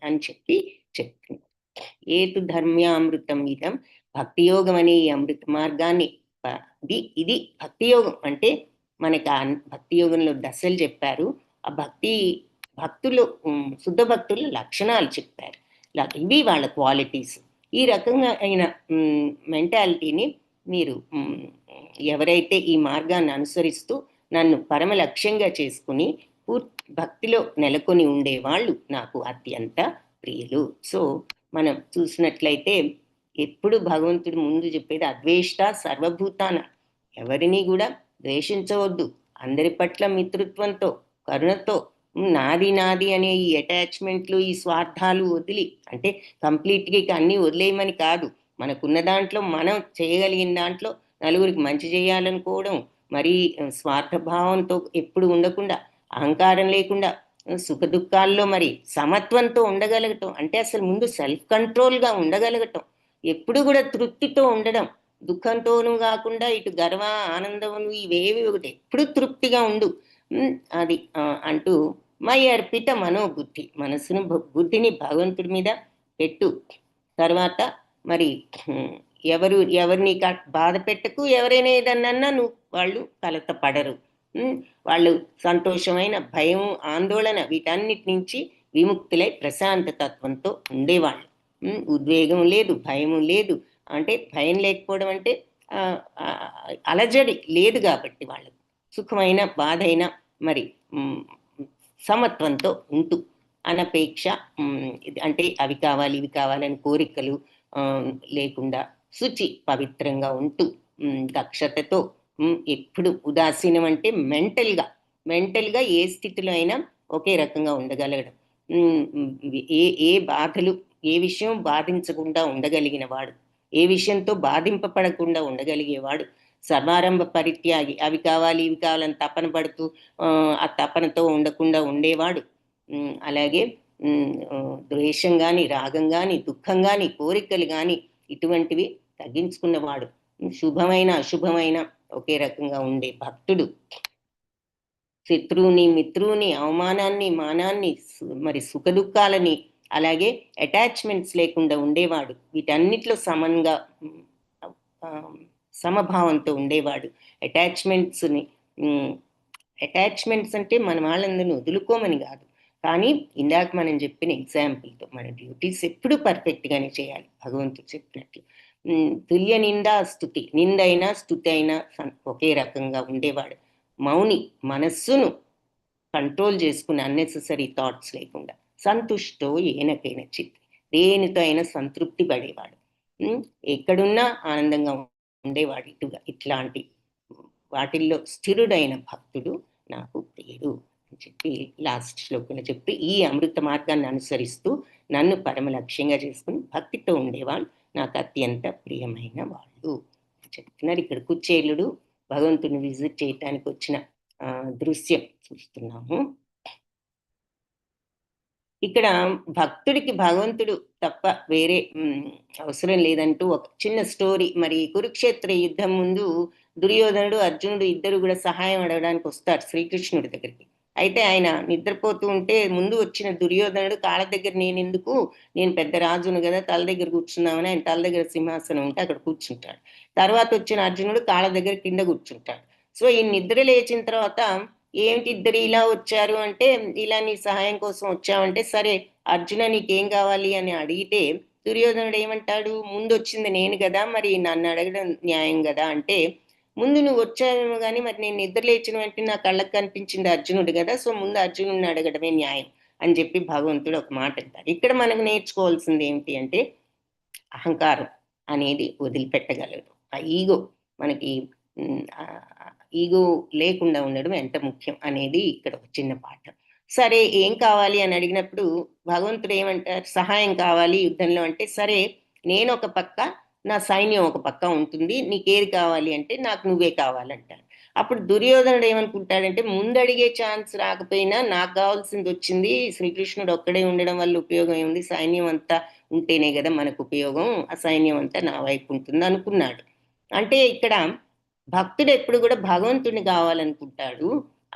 అని చెప్పి చెప్తున్నారు. ఏతు ధర్మ్యామృతం ఇదం, భక్తి యోగం అనే ఈ అమృత మార్గాన్ని ఇది భక్తి యోగం అంటే మనకి భక్తి యోగంలో దశలు చెప్పారు. ఆ భక్తులు శుద్ధ భక్తుల లక్షణాలు చెప్పారు. ఇవి వాళ్ళ క్వాలిటీస్. ఈ రకంగా అయిన మెంటాలిటీని మీరు ఎవరైతే ఈ మార్గాన్ని అనుసరిస్తూ నన్ను పరమ లక్ష్యంగా చేసుకుని భక్తిలో నెలకొని ఉండేవాళ్ళు నాకు అత్యంత ప్రియులు. సో మనం చూసినట్లయితే ఎప్పుడు భగవంతుడు ముందు చెప్పేది అద్వేష్ట సర్వభూతాన, ఎవరిని కూడా ద్వేషించవద్దు, అందరి పట్ల మిత్రుత్వంతో కరుణతో నాది అనే ఈ అటాచ్మెంట్లు ఈ స్వార్థాలు వదిలి, అంటే కంప్లీట్గా అన్నీ వదిలేయమని కాదు, మనకున్న దాంట్లో మనం చేయగలిగిన దాంట్లో నలుగురికి మంచి చేయాలనుకోవడం, మరీ స్వార్థభావంతో ఎప్పుడు ఉండకుండా, అహంకారం లేకుండా, సుఖ దుఃఖాల్లో మరి సమత్వంతో ఉండగలగటం, అంటే అసలు ముందు సెల్ఫ్ కంట్రోల్గా ఉండగలగటం, ఎప్పుడు కూడా తృప్తితో ఉండడం, దుఃఖంతోనూ కాకుండా ఇటు గర్వ ఆనందమును ఇవేవి ఒకటి ఎప్పుడు తృప్తిగా ఉండు అది అంటూ మై అర్పిత మనోబుద్ధి, మనసును బుద్ధిని భగవంతుడి మీద పెట్టు. తర్వాత మరి ఎవరిని బాధ పెట్టకు, ఎవరైనా ఏదన్నా నువ్వు వాళ్ళు కలత పడరు, వాళ్ళు సంతోషమైన భయం ఆందోళన వీటన్నిటి నుంచి విముక్తులై ప్రశాంత తత్వంతో ఉండేవాళ్ళు. ఉద్వేగం లేదు, భయం లేదు, అంటే భయం లేకపోవడం అంటే అలజడి లేదు కాబట్టి వాళ్ళకు సుఖమైన బాధైన మరి సమత్వంతో ఉంటూ అనపేక్ష, అంటే అవి కావాలి ఇవి కావాలని కోరికలు లేకుండా శుచి పవిత్రంగా ఉంటూ దక్షతతో ఎప్పుడు ఉదాసీనం అంటే మెంటల్గా ఏ స్థితిలో అయినా ఒకే రకంగా ఉండగలగడం, ఏ బాధలు ఏ విషయం బాధించకుండా ఉండగలిగిన వాడు, ఏ విషయంతో బాధింపబడకుండా ఉండగలిగేవాడు, సర్వారంభ పరిత్యాగి, అవి కావాలి ఇవి కావాలని తపన పడుతూ ఆ తపనతో ఉండకుండా ఉండేవాడు. అలాగే ద్వేషం కానీ రాగం కానీ దుఃఖం కానీ కోరికలు కానీ ఇటువంటివి తగ్గించుకున్నవాడు, శుభమైన అశుభమైన ఒకే రకంగా ఉండే భక్తుడు, శత్రువుని మిత్రువుని అవమానాన్ని మానాన్ని మరి సుఖ దుఃఖాలని అలాగే అటాచ్మెంట్స్ లేకుండా ఉండేవాడు, వీటన్నిటిలో సమభావంతో ఉండేవాడు. అటాచ్మెంట్స్ అంటే మన వాళ్ళందరినీ వదులుకోమని కాదు, కానీ ఇందాక మనం చెప్పిన ఎగ్జాంపుల్తో మన డ్యూటీస్ ఎప్పుడు పర్ఫెక్ట్గానే చేయాలి భగవంతుడు చెప్పినట్లు. తుల్య నిందా స్తుతి, నిందైనా స్తుతి అయినా ఒకే రకంగా ఉండేవాడు. మౌని, మనస్సును కంట్రోల్ చేసుకుని అన్నెసెసరీ థాట్స్ లేకుండా. సంతుష్టో ఏనకైనా చిత్, దేనితో అయినా సంతృప్తి పడేవాడు, ఎక్కడున్నా ఆనందంగా ఉండేవాడు. ఇట్లాంటి వాటిల్లో స్థిరుడైన భక్తుడు నాకు ప్రియుడు అని చెప్పి లాస్ట్ శ్లోకంలో చెప్పి ఈ అమృత మార్గాన్ని అనుసరిస్తూ నన్ను పరమ లక్ష్యంగా చేసుకుని భక్తితో ఉండేవాళ్ళు నాకు అత్యంత ప్రియమైన వాళ్ళు చెప్తున్నారు. ఇక్కడ కుచేలుడు భగవంతుని విజిట్ చేయటానికి వచ్చిన దృశ్యం చూస్తున్నాము. ఇక్కడ భక్తుడికి భగవంతుడు తప్ప వేరే అవసరం లేదంటూ ఒక చిన్న స్టోరీ. మరి కురుక్షేత్ర యుద్ధం ముందు దుర్యోధనుడు అర్జునుడు ఇద్దరు కూడా సహాయం అడగడానికి వస్తారు శ్రీకృష్ణుడి దగ్గరికి. అయితే ఆయన నిద్రపోతూ ఉంటే ముందు వచ్చిన దుర్యోధనుడు కాళ్ళ దగ్గర నేను పెద్ద రాజును కదా, తల దగ్గర కూర్చున్నామని ఆయన తల దగ్గర సింహాసనం ఉంటే అక్కడ కూర్చుంటాడు. తర్వాత వచ్చిన అర్జునుడు కాళ్ళ దగ్గర కింద కూర్చుంటాడు. సో ఈ నిద్ర లేచిన తర్వాత ఏమిటి ఇద్దరు ఇలా వచ్చారు అంటే, ఇలా నీ సహాయం కోసం వచ్చావంటే, సరే అర్జున నీకేం కావాలి అని అడిగితే దుర్యోధనుడు ఏమంటాడు, ముందు వచ్చింది నేను కదా, మరి నన్ను అడగడం న్యాయం కదా అంటే, ముందు నువ్వు వచ్చావేమో కానీ మరి నేను నిద్ర లేచిన వెంటనే నా కళ్ళకు కనిపించింది అర్జునుడు కదా, సో ముందు అర్జునుడిని అడగడమే న్యాయం అని చెప్పి భగవంతుడు ఒక మాట అంటారు. ఇక్కడ మనకు నేర్చుకోవాల్సింది ఏమిటి అంటే, అహంకారం అనేది వదిలిపెట్టగలరు. ఆ ఈగో మనకి ఈగో లేకుండా ఉండడం ఎంత ముఖ్యం అనేది ఇక్కడ ఒక చిన్న పాఠం. సరే ఏం కావాలి అని అడిగినప్పుడు భగవంతుడు ఏమంటారు, సహాయం కావాలి యుద్ధంలో అంటే, సరే నేను ఒక పక్క, నా సైన్యం ఒక పక్క ఉంటుంది, నీకేది కావాలి అంటే నాకు నువ్వే కావాలంటాడు. అప్పుడు దుర్యోధనుడు ఏమనుకుంటాడంటే, ముందడిగే ఛాన్స్ రాకపోయినా నాకు కావాల్సింది వచ్చింది, శ్రీకృష్ణుడు ఒక్కడే ఉండడం వల్ల ఉపయోగం ఏముంది, సైన్యం అంతా ఉంటేనే కదా మనకు ఉపయోగం, ఆ సైన్యం అంతా నా వైపు ఉంటుంది అనుకున్నాడు. అంటే ఇక్కడ భక్తుడు ఎప్పుడు కూడా భగవంతుడిని కావాలనుకుంటాడు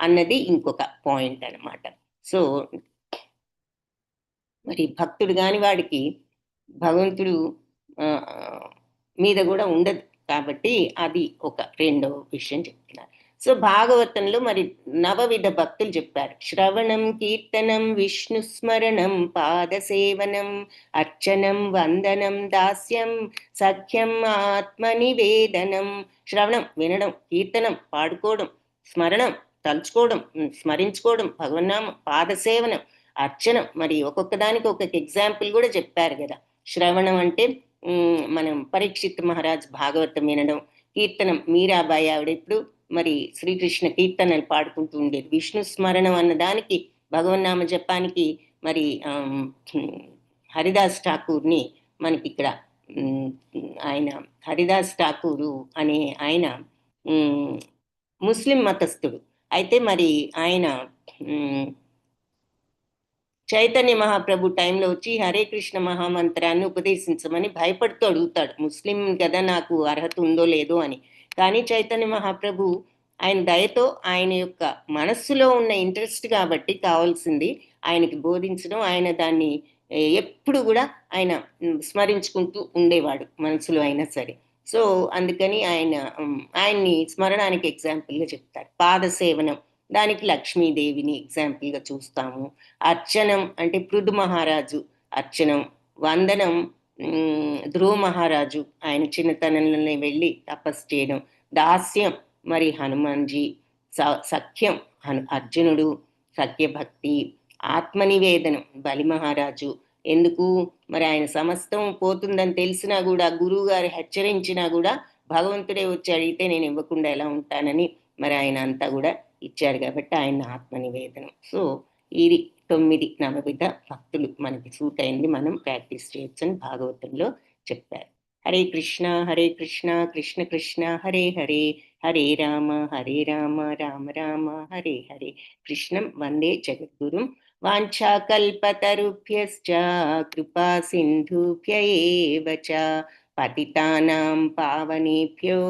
అన్నది ఇంకొక పాయింట్ అన్నమాట. సో మరి భక్తుడు కాని వాడికి భగవంతుడు మీద కూడా ఉండదు కాబట్టి అది ఒక రెండవ విషయం చెప్తున్నారు. సో భాగవతంలో మరి నవవిధ భక్తులు చెప్పారు. శ్రవణం, కీర్తనం, విష్ణు స్మరణం, పాదసేవనం, అర్చనం, వందనం, దాస్యం, సఖ్యం, ఆత్మనివేదనం. శ్రవణం వినడం, కీర్తనం పాడుకోవడం, స్మరణం తలుచుకోవడం, స్మరించుకోవడం భగవన్నామం, పాదసేవనం, అర్చనం. మరి ఒక్కొక్క దానికి ఒక్కొక్క ఎగ్జాంపుల్ కూడా చెప్పారు కదా. శ్రవణం అంటే మనం పరీక్షిత్ మహారాజ్ భాగవతం వినడం, కీర్తనం మీరాబాయి ఆవిడ ఎప్పుడు మరి శ్రీకృష్ణ కీర్తనలు పాడుకుంటూ ఉండేది. విష్ణు స్మరణం అన్న దానికి భగవన్నామ జపానికి మరి హరిదాస్ ఠాకూర్ని మనకి ఇక్కడ ఆయన హరిదాస్ ఠాకూరు అనే ఆయన ముస్లిం మతస్థుడు. అయితే మరి ఆయన చైతన్య మహాప్రభు టైంలో వచ్చి హరే కృష్ణ మహామంత్రాన్ని ఉపదేశించమని భయపడుతూ అడుగుతాడు, ముస్లిం కదా నాకు అర్హత ఉందో లేదో అని. కానీ చైతన్య మహాప్రభు ఆయన దయతో ఆయన యొక్క మనస్సులో ఉన్న ఇంట్రెస్ట్ కాబట్టి కావాల్సింది ఆయనకి బోధించడం, ఆయన దాన్ని ఎప్పుడు కూడా ఆయన స్మరించుకుంటూ ఉండేవాడు మనసులో అయినా సరే. సో అందుకని ఆయన్ని స్మరణానికి ఎగ్జాంపుల్గా చెప్తారు. పాదసేవనం దానికి లక్ష్మీదేవిని ఎగ్జాంపుల్గా చూస్తాము. అర్చనం అంటే పృథు మహారాజు అర్చనం, వందనం ధ్రువ మహారాజు ఆయన చిన్నతనంలోనే వెళ్ళి తపస్సు చేయడం, దాస్యం మరి హనుమాన్జీ, సఖ్యం అర్జునుడు సఖ్యభక్తి, ఆత్మనివేదనం బలి మహారాజు. ఎందుకు మరి ఆయన సమస్తం పోతుందని తెలిసినా కూడా, గురువు గారు హెచ్చరించినా కూడా భగవంతుడే వచ్చి అడిగితే నేను ఇవ్వకుండా ఎలా ఉంటానని మరి ఆయన అంతా కూడా ఇచ్చారు కాబట్టి ఆయన ఆత్మనివేదనం. సో ఇది 9 నవవిధ భక్తులు మనకి సూట్ అయింది, మనం ప్రాక్టీస్ చేయొచ్చని భాగవతంలో చెప్పారు. హరే కృష్ణ కృష్ణ కృష్ణ హరే హరే, హరే రామ రామ రామ హరే హరే. కృష్ణం వందే జగద్గురుం. వాంఛాకల్పతరుభ్యశ్చ కృపా సింధుభ్య ఏవ చ పతితానాం పావనేభ్యో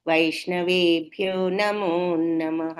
వైష్ణవేభ్యో నమో నమః.